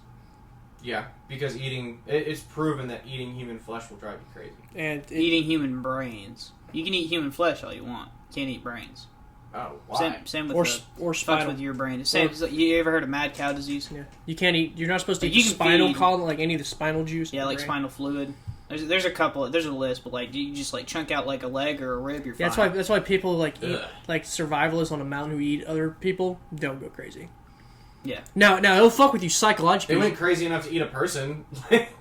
Speaker 1: Yeah, because it's proven that eating human flesh will drive you crazy.
Speaker 2: And
Speaker 3: eating human brains. You can eat human flesh all you want. You can't eat brains.
Speaker 1: Oh, why?
Speaker 3: Same with
Speaker 2: spinal
Speaker 3: with your brain. You ever heard of mad cow disease?
Speaker 2: Yeah. You can't eat. You're not supposed to eat spinal column, like any of the spinal juice.
Speaker 3: Yeah, like spinal fluid. There's a couple. There's a list, but like you just like chunk out like a leg or a rib. You're fine.
Speaker 2: That's why people like eat like survivalists on a mountain who eat other people don't go crazy.
Speaker 3: Yeah.
Speaker 2: Now it'll fuck with you psychologically.
Speaker 1: They went crazy enough to eat a person.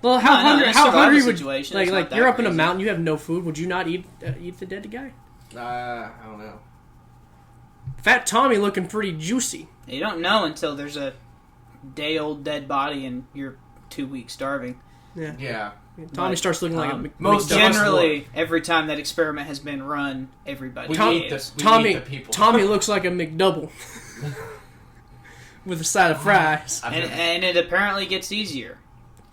Speaker 2: Well, how hungry would
Speaker 3: situation,
Speaker 2: like you're up in a mountain, you have no food. Would you not eat the dead guy?
Speaker 1: I don't know.
Speaker 2: Fat Tommy looking pretty juicy.
Speaker 3: You don't know until there's a day-old dead body and you're 2 weeks starving.
Speaker 2: Yeah. Tommy starts looking like a
Speaker 3: most generally every time that experiment has been run, everybody eats.
Speaker 2: Tommy looks like a McDouble with a side of fries,
Speaker 3: and it apparently gets easier.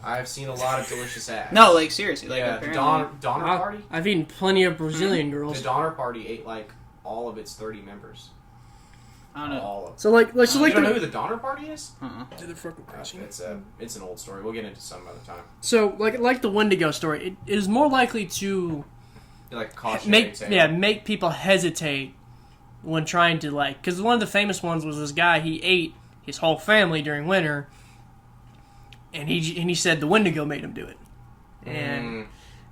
Speaker 1: I've seen a lot of delicious ass.
Speaker 3: No, like seriously, like
Speaker 1: the Donner Party.
Speaker 2: I've eaten plenty of Brazilian girls.
Speaker 1: The Donner Party ate like all of its 30 members.
Speaker 3: I don't know.
Speaker 1: All of
Speaker 2: so like,
Speaker 1: you don't know who the Donner Party is?
Speaker 2: They're fucking crazy.
Speaker 1: It's an old story. We'll get into some other time.
Speaker 2: So like the Wendigo story, it is more likely to make people hesitate when trying to because one of the famous ones was this guy. He ate his whole family during winter, and he said the Wendigo made him do it, and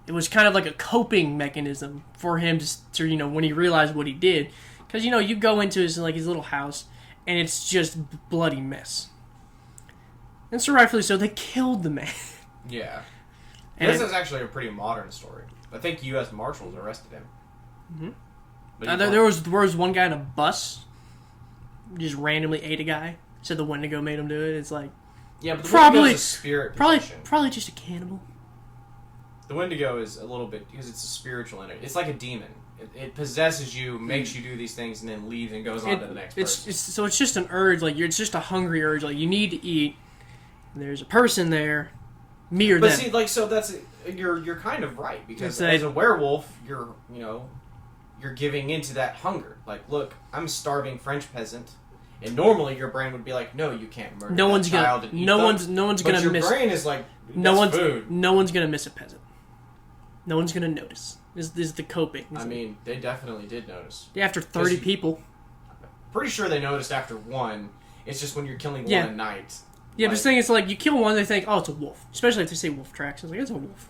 Speaker 2: it was kind of like a coping mechanism for him to when he realized what he did. Because, you go into his little house, and it's just bloody mess. And so rightfully so, they killed the man.
Speaker 1: Yeah. And this is actually a pretty modern story. I think U.S. Marshals arrested him.
Speaker 2: Mm-hmm. There was one guy in a bus, just randomly ate a guy. Said the Wendigo made him do it. It's like...
Speaker 1: Yeah, but the
Speaker 2: probably
Speaker 1: Wendigo's a spirit possession.
Speaker 2: Probably just a cannibal.
Speaker 1: The Wendigo is a little bit... Because it's a spiritual entity. It's like a demon. It possesses you, makes you do these things, and then leaves and goes on to the next person.
Speaker 2: So it's just an urge, it's just a hungry urge, you need to eat, and there's a person there, me or them.
Speaker 1: But see, so that's... You're kind of right, because as a werewolf, you're giving into that hunger. Look, I'm a starving French peasant, and normally your brain would be like, no, you can't murder that child and eat them.
Speaker 2: No one's
Speaker 1: but
Speaker 2: gonna
Speaker 1: your
Speaker 2: miss...
Speaker 1: brain is like, food.
Speaker 2: No one's gonna miss a peasant. No one's gonna notice. This is the coping.
Speaker 1: I mean, they definitely did notice.
Speaker 2: Yeah, after 30 people.
Speaker 1: Pretty sure they noticed after one. It's just when you're killing one at night.
Speaker 2: Yeah, but the thing is, you kill one, they think, oh, it's a wolf. Especially if they say wolf tracks. It's it's a wolf.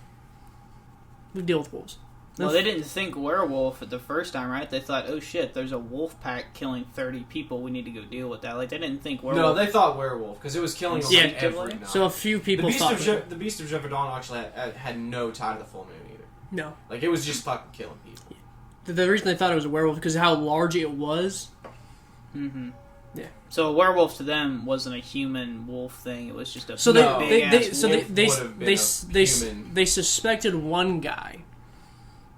Speaker 2: We deal with wolves.
Speaker 3: Well, they didn't think werewolf at the first time, right? They thought, oh shit, there's a wolf pack killing 30 people. We need to go deal with that. They didn't think werewolf.
Speaker 1: No, they thought werewolf because it was killing every night.
Speaker 2: So a few people thought
Speaker 1: the Beast of Gévaudan actually had no tie to the full moon either.
Speaker 2: No.
Speaker 1: It was just fucking killing people.
Speaker 2: The reason they thought it was a werewolf because of how large it was.
Speaker 3: Mm-hmm.
Speaker 2: Yeah.
Speaker 3: So a werewolf to them wasn't a human wolf thing. It was just a
Speaker 2: So
Speaker 3: big
Speaker 2: they suspected one guy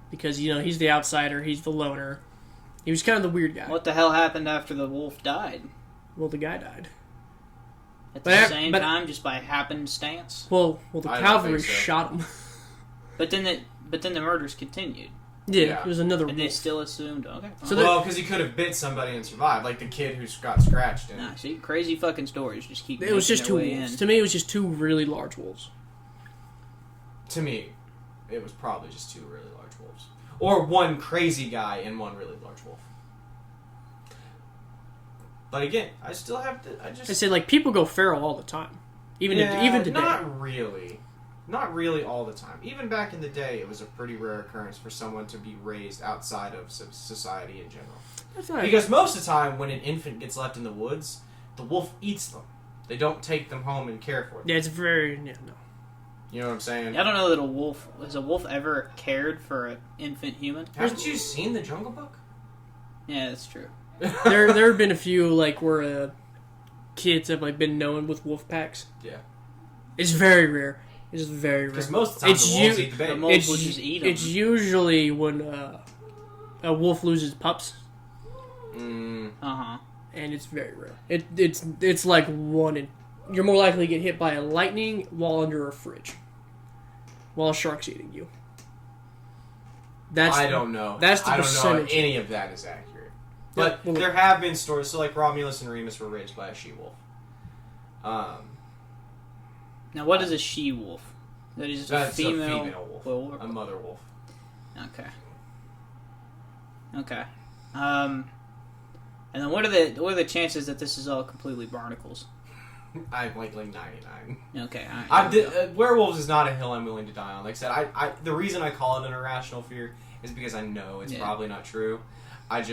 Speaker 2: because he's the outsider, he's the loner. He was kind of the weird guy.
Speaker 3: What the hell happened after the wolf died?
Speaker 2: Well, the guy died.
Speaker 3: At the same time, just by happenstance.
Speaker 2: Well, the cavalry shot him.
Speaker 3: But then the murders continued.
Speaker 2: Yeah, it was another.
Speaker 3: And they still assumed, okay.
Speaker 1: So because he could have bit somebody and survived, like the kid who got scratched.
Speaker 3: Nah, see, crazy fucking stories just keep.
Speaker 2: It was just two wolves. To me, it was just two really large wolves.
Speaker 1: To me, it was probably just two really large wolves, or one crazy guy and one really large wolf. But again, I still have to. I
Speaker 2: said like people go feral all the time, even today.
Speaker 1: Not really all the time. Even back in the day, it was a pretty rare occurrence for someone to be raised outside of society in general.
Speaker 2: That's right.
Speaker 1: Because most of the time, when an infant gets left in the woods, the wolf eats them. They don't take them home and care for them.
Speaker 2: Yeah, it's very... no.
Speaker 1: You know what I'm saying?
Speaker 3: I don't know that has a wolf ever cared for an infant human?
Speaker 1: Haven't you seen The Jungle Book?
Speaker 3: Yeah, that's true.
Speaker 2: there have been a few, like, where kids have, like, been known with wolf packs.
Speaker 1: Yeah.
Speaker 2: It's very rare. It's very rare.
Speaker 1: Because most of the time the wolves eat the baby.
Speaker 3: The wolves will just eat them.
Speaker 2: It's usually when a wolf loses pups.
Speaker 3: Uh-huh.
Speaker 2: And it's very rare. It's like one in... You're more likely to get hit by a lightning while under a fridge. While a shark's eating you.
Speaker 1: I don't know.
Speaker 2: That's the percentage.
Speaker 1: I don't know if any of that is accurate. But there have been stories. So like Romulus and Remus were raised by a she-wolf.
Speaker 3: Now, what is a she-wolf? That is
Speaker 1: That's
Speaker 3: a female
Speaker 1: wolf. A mother wolf.
Speaker 3: Okay. And then what are the chances that this is all completely barnacles?
Speaker 1: I'm like 99.
Speaker 3: Okay. All right,
Speaker 1: werewolves is not a hill I'm willing to die on. Like I said, the reason I call it an irrational fear is because I know it's probably not true. I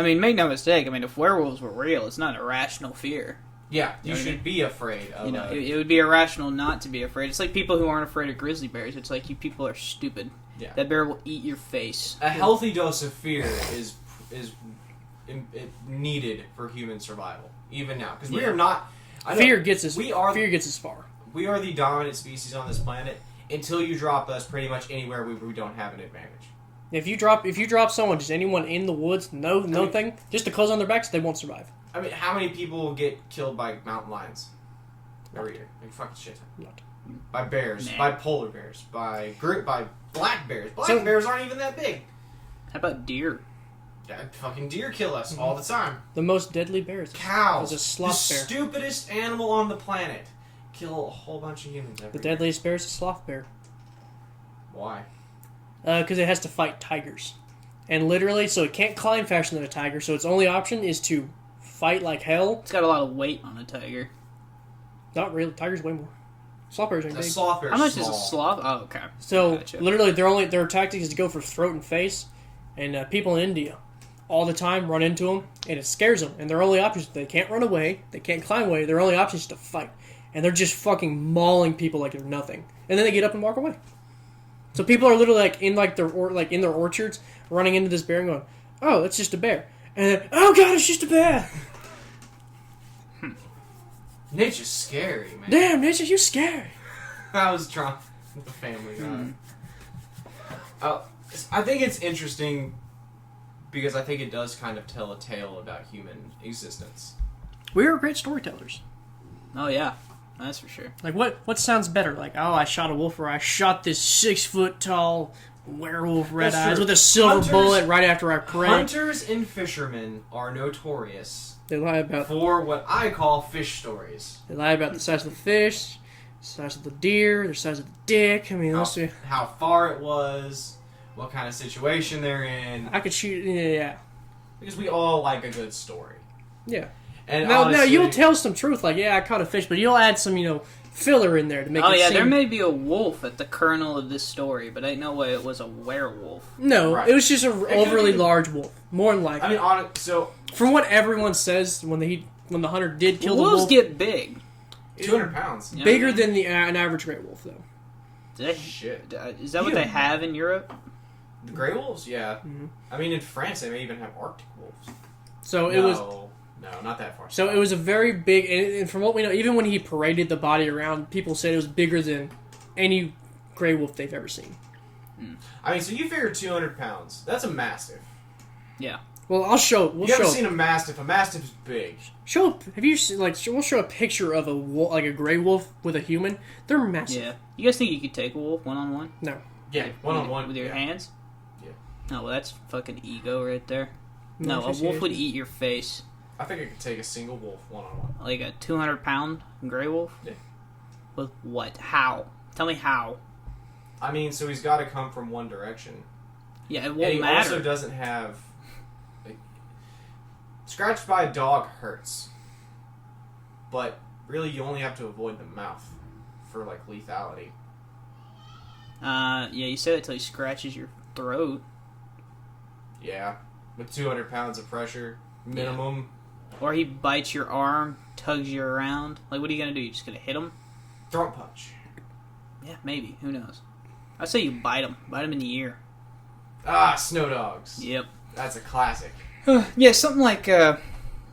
Speaker 1: mean, make no mistake. I mean, if werewolves were real, it's not an irrational fear. Yeah, you should be afraid of
Speaker 3: it would be irrational not to be afraid. It's like people who aren't afraid of grizzly bears. It's like, you people are stupid.
Speaker 1: Yeah.
Speaker 3: That bear will eat your face.
Speaker 1: A healthy dose of fear is needed for human survival, even now. Because we are not...
Speaker 2: Fear gets us far.
Speaker 1: We are the dominant species on this planet. Until you drop us pretty much anywhere, we don't have an advantage.
Speaker 2: If you drop someone, just anyone in the woods, just to close on their backs, they won't survive.
Speaker 1: I mean, how many people get killed by mountain lions every year? Like fucking shit.
Speaker 2: Not.
Speaker 1: By bears, by polar bears, by black bears. Black bears aren't even that big.
Speaker 3: How about deer?
Speaker 1: Yeah, fucking deer kill us all the time.
Speaker 2: The most deadly bears.
Speaker 1: Cows.
Speaker 2: Is a sloth bear.
Speaker 1: The stupidest animal on the planet. Kill a whole bunch of humans every year.
Speaker 2: The deadliest bear is a sloth bear.
Speaker 1: Why?
Speaker 2: Because it has to fight tigers. And literally, so it can't climb faster than a tiger, so its only option is to fight like hell.
Speaker 3: It's got a lot of weight on a tiger.
Speaker 2: Not really. Tigers way more. Sloth bears ain't big.
Speaker 1: Sloth bear.
Speaker 3: How much
Speaker 1: small.
Speaker 3: is a sloth? Oh, okay.
Speaker 2: So
Speaker 3: Gotcha.
Speaker 2: literally, their tactic is to go for throat and face. And people in India, all the time, run into them, and it scares them. And their only option is they can't run away, they can't climb away. Their only option is to fight, and they're just fucking mauling people like they're nothing. And then they get up and walk away. So people are literally like in their orchards, running into this bear and going, "Oh, it's just a bear," and then, "Oh God, it's just a bear."
Speaker 1: Nature's scary, man.
Speaker 2: Damn, nature, you scary.
Speaker 1: I was trying with the Family Guy. I think it's interesting because I think it does kind of tell a tale about human existence.
Speaker 2: We are great storytellers.
Speaker 3: Oh yeah, that's for sure.
Speaker 2: Like what sounds better? Like, oh, I shot a wolf, or I shot this 6-foot tall werewolf, red eyes with a silver bullet right after I prayed.
Speaker 1: Hunters and fishermen are notorious.
Speaker 2: They lie about
Speaker 1: for what I call fish stories.
Speaker 2: They lie about the size of the fish, the size of the deer, the size of the dick. I mean,
Speaker 1: how far it was, what kind of situation they're in.
Speaker 2: I could shoot. Yeah.
Speaker 1: Because we all like a good story.
Speaker 2: Yeah.
Speaker 1: And
Speaker 2: now
Speaker 1: honestly,
Speaker 2: you'll tell some truth, like, yeah, I caught a fish, but you'll add some, filler in there to make it seem...
Speaker 3: there may be a wolf at the kernel of this story, but ain't no way it was a werewolf.
Speaker 2: No,
Speaker 1: right.
Speaker 2: It was just an overly large wolf. More than likely.
Speaker 1: I mean,
Speaker 2: from what everyone says, when the hunter did kill the wolf...
Speaker 3: Wolves get big.
Speaker 1: 200 pounds.
Speaker 2: Bigger than an average gray wolf, though.
Speaker 1: Shit.
Speaker 3: Is that what they have in Europe?
Speaker 1: The gray wolves? Yeah.
Speaker 2: Mm-hmm.
Speaker 1: I mean, in France, they may even have Arctic wolves.
Speaker 2: So it was.
Speaker 1: No, not that far.
Speaker 2: So it was a very big, and from what we know, even when he paraded the body around, people said it was bigger than any gray wolf they've ever seen.
Speaker 1: I mean, so you figure 200 pounds. That's a mastiff.
Speaker 3: Yeah.
Speaker 2: Well, I'll show. We'll
Speaker 1: You
Speaker 2: show.
Speaker 1: haven't seen a mastiff. A mastiff is big.
Speaker 2: Have you seen, we'll show a picture of a gray wolf with a human. They're massive.
Speaker 3: Yeah. You guys think you could take a wolf one-on-one?
Speaker 2: No.
Speaker 1: Yeah, one-on-one.
Speaker 3: With your hands?
Speaker 1: Yeah.
Speaker 3: No, well, that's fucking ego right there.
Speaker 2: No
Speaker 3: No, a wolf would eat your face.
Speaker 1: I think I could take a single wolf one-on-one.
Speaker 3: Like a 200-pound gray wolf?
Speaker 1: Yeah.
Speaker 3: With what? How? Tell me how.
Speaker 1: I mean, so he's got to come from one direction.
Speaker 3: Yeah, it
Speaker 1: And
Speaker 3: won't
Speaker 1: he
Speaker 3: matter.
Speaker 1: also doesn't have... scratched by a dog hurts. But really, you only have to avoid the mouth for, lethality.
Speaker 3: Yeah, you said it till he scratches your throat.
Speaker 1: Yeah. With 200 pounds of pressure, minimum.
Speaker 3: Or he bites your arm, tugs you around. Like, what are you gonna do? You just gonna hit him?
Speaker 1: Throat punch.
Speaker 3: Yeah, maybe. Who knows? I'd say you bite him. Bite him in the ear.
Speaker 1: Ah, snow dogs.
Speaker 3: Yep.
Speaker 1: That's a classic.
Speaker 3: Yeah, something like,
Speaker 1: I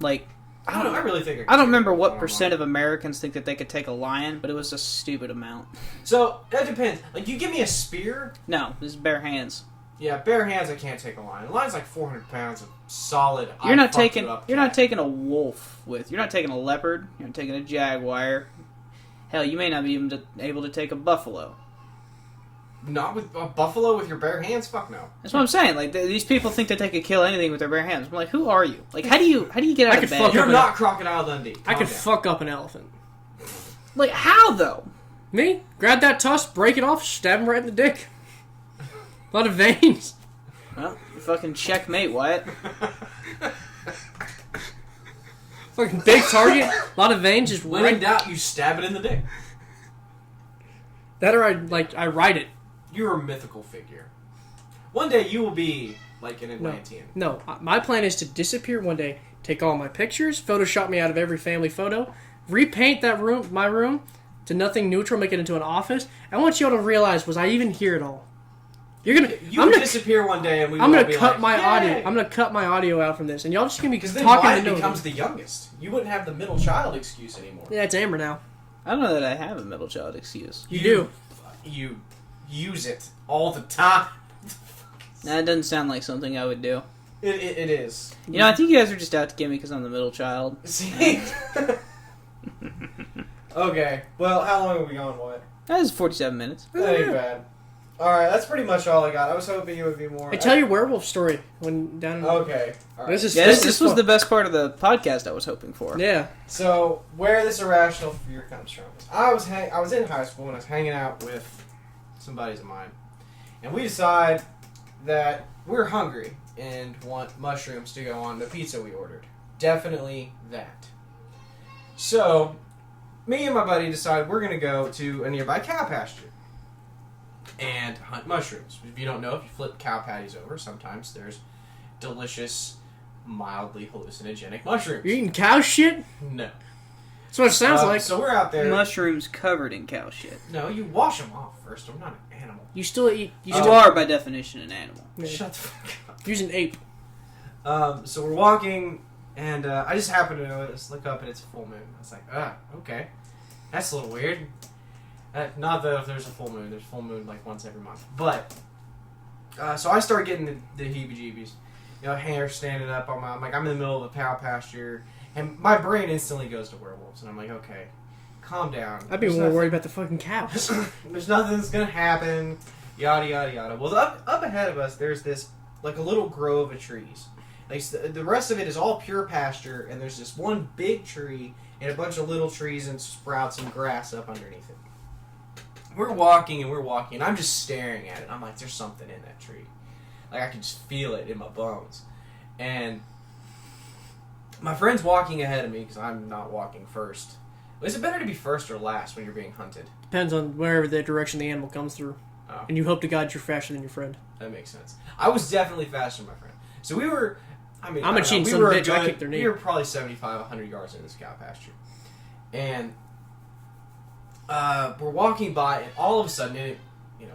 Speaker 1: don't know. I really think
Speaker 3: I don't remember what percent of Americans think that they could take a lion, but it was a stupid amount.
Speaker 1: So, that depends. You give me a spear...
Speaker 3: No, this is bare hands.
Speaker 1: Yeah, bare hands, I can't take a lion. A lion's 400 pounds of solid...
Speaker 3: You're not taking a wolf with... You're not taking a leopard. You're not taking a jaguar. Hell, you may not be even able to take a buffalo.
Speaker 1: Not with a buffalo with your bare hands? Fuck no.
Speaker 3: That's what I'm saying. These people think that they could kill anything with their bare hands. I'm like, who are you? How do you get out of bed?
Speaker 1: You're not Crocodile Dundee.
Speaker 2: I could fuck up an elephant.
Speaker 3: Like, how though?
Speaker 2: Me? Grab that tusk, break it off, stab him right in the dick. A lot of veins.
Speaker 3: Well, fucking checkmate, Wyatt.
Speaker 2: Fucking big target, a lot of veins, just
Speaker 1: When in doubt, you stab it in the dick.
Speaker 2: That or I write it.
Speaker 1: You're a mythical figure. One day you will be like an Atlantean.
Speaker 2: No, my plan is to disappear one day, take all my pictures, Photoshop me out of every family photo, repaint my room, to nothing neutral, make it into an office. I want you all to realize, was I even here at all? I'm gonna
Speaker 1: disappear one day, and
Speaker 2: I'm gonna cut my audio. I'm gonna cut my audio out from this, and y'all just gonna be
Speaker 1: then
Speaker 2: talking.
Speaker 1: Wyatt becomes the youngest. You wouldn't have the middle child excuse anymore.
Speaker 2: Yeah, it's Amber now.
Speaker 3: I don't know that I have a middle child excuse.
Speaker 2: You do.
Speaker 1: You use it all the time.
Speaker 3: That doesn't sound like something I would do.
Speaker 1: It is.
Speaker 3: You know, I think you guys are just out to get me because I'm the middle child.
Speaker 1: See? Okay. Well, how long have we gone, Wyatt?
Speaker 3: That is 47 minutes.
Speaker 1: That ain't bad. Alright, that's pretty much all I got. I was hoping you would be more...
Speaker 2: Hey, tell your werewolf story when down in...
Speaker 1: Okay. All right.
Speaker 3: This was the best part of the podcast I was hoping for.
Speaker 2: Yeah.
Speaker 1: So, where this irrational fear comes from is I was in high school and I was hanging out with some buddies of mine. And we decide that we're hungry and want mushrooms to go on the pizza we ordered. Definitely that. So, me and my buddy decide we're going to go to a nearby cow pasture and hunt mushrooms. If you don't know, if you flip cow patties over, sometimes there's delicious, mildly hallucinogenic mushrooms.
Speaker 2: You eating cow shit?
Speaker 1: No.
Speaker 2: That's what it sounds like.
Speaker 1: So we're out there.
Speaker 3: Mushrooms covered in cow shit.
Speaker 1: No, you wash them off first. I'm not an animal.
Speaker 2: You still eat...
Speaker 3: You are, by definition, an animal.
Speaker 2: Yeah.
Speaker 1: Shut the fuck up.
Speaker 2: Use an ape.
Speaker 1: So we're walking, and I just happened to notice, look up, and it's a full moon. I was like, okay. That's a little weird. Not that if there's a full moon. There's a full moon once every month. But, so I start getting the heebie-jeebies. Hair standing up on I'm in the middle of a cow pasture, and my brain instantly goes to werewolves. And I'm like, okay, calm down.
Speaker 2: I'd be more worried about the fucking cows.
Speaker 1: There's nothing that's going to happen, yada, yada, yada. Well, up ahead of us, there's this, a little grove of trees. The rest of it is all pure pasture, and there's this one big tree and a bunch of little trees and sprouts and grass up underneath it. We're walking, and I'm just staring at it. I'm like, there's something in that tree. I can just feel it in my bones. And my friend's walking ahead of me because I'm not walking first. Is it better to be first or last when you're being hunted?
Speaker 2: Depends on wherever the direction the animal comes through.
Speaker 1: Oh.
Speaker 2: And you hope to God you're faster than your friend.
Speaker 1: That makes sense. I was definitely faster than my friend. So we were... I'm
Speaker 2: a cheating son of a bitch. I kicked their knee.
Speaker 1: We were probably 75, 100 yards in this cow pasture. And we're walking by, and all of a sudden,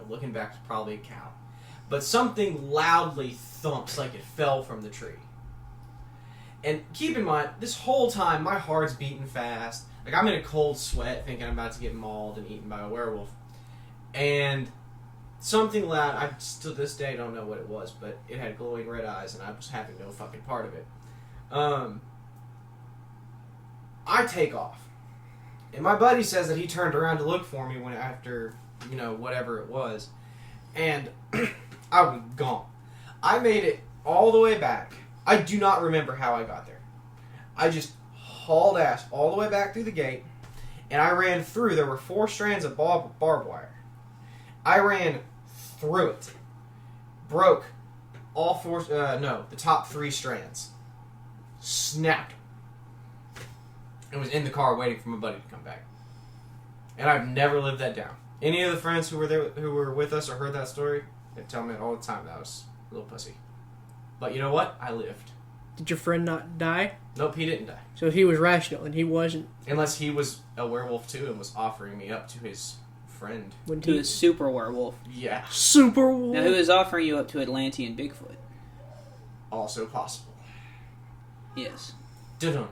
Speaker 1: looking back, it's probably a cow. But something loudly thumps like it fell from the tree. And keep in mind, this whole time, my heart's beating fast. Like, I'm in a cold sweat thinking I'm about to get mauled and eaten by a werewolf. And something loud, I to this day don't know what it was, but it had glowing red eyes, and I was having no fucking part of it. I take off. And my buddy says that he turned around to look for me when after, whatever it was. And I was gone. I made it all the way back. I do not remember how I got there. I just hauled ass all the way back through the gate, and I ran through. There were 4 strands of barbed wire. I ran through it. Broke all 4, the top 3 strands. Snapped. And was in the car waiting for my buddy to come back. And I've never lived that down. Any of the friends who were there, who were with us or heard that story, they tell me all the time that I was a little pussy. But you know what? I lived.
Speaker 2: Did your friend not die?
Speaker 1: Nope, he didn't die.
Speaker 2: So he was rational, and he wasn't.
Speaker 1: Unless he was a werewolf too and was offering me up to his friend.
Speaker 2: When
Speaker 3: To a super werewolf.
Speaker 1: Yeah.
Speaker 2: Super wolf.
Speaker 3: Now, who is offering you up to Atlantian Bigfoot?
Speaker 1: Also possible.
Speaker 3: Yes.
Speaker 1: Dun-dun.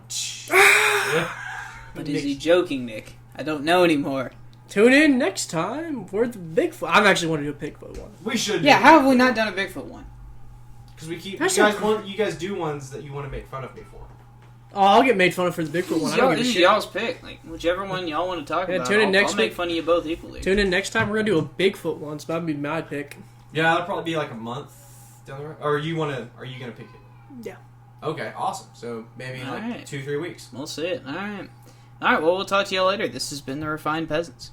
Speaker 3: But is he joking, Nick? I don't know anymore.
Speaker 2: Tune in next time for the Bigfoot. I've actually wanted to do a Bigfoot one.
Speaker 1: We should.
Speaker 3: Yeah, how have we not done a Bigfoot one?
Speaker 1: Because we keep.
Speaker 2: That's
Speaker 1: You guys do ones that you want to make fun of me for.
Speaker 2: Oh, I'll get made fun of for the Bigfoot one. I don't give a
Speaker 3: This is
Speaker 2: shit.
Speaker 3: y'all's pick. Like, whichever one y'all want to talk about,
Speaker 2: tune in next
Speaker 3: I'll make
Speaker 2: week.
Speaker 3: fun of you both equally.
Speaker 2: Tune in next time. We're gonna do a Bigfoot one, so that'd be my pick.
Speaker 1: Yeah, that'll probably be like a month down the road. Or are you gonna pick it?
Speaker 2: Yeah.
Speaker 1: Okay, awesome. So maybe in like
Speaker 3: Alright.
Speaker 1: 2-3 weeks.
Speaker 3: We'll see it. All right. Well, we'll talk to y'all later. This has been the Refined Peasants.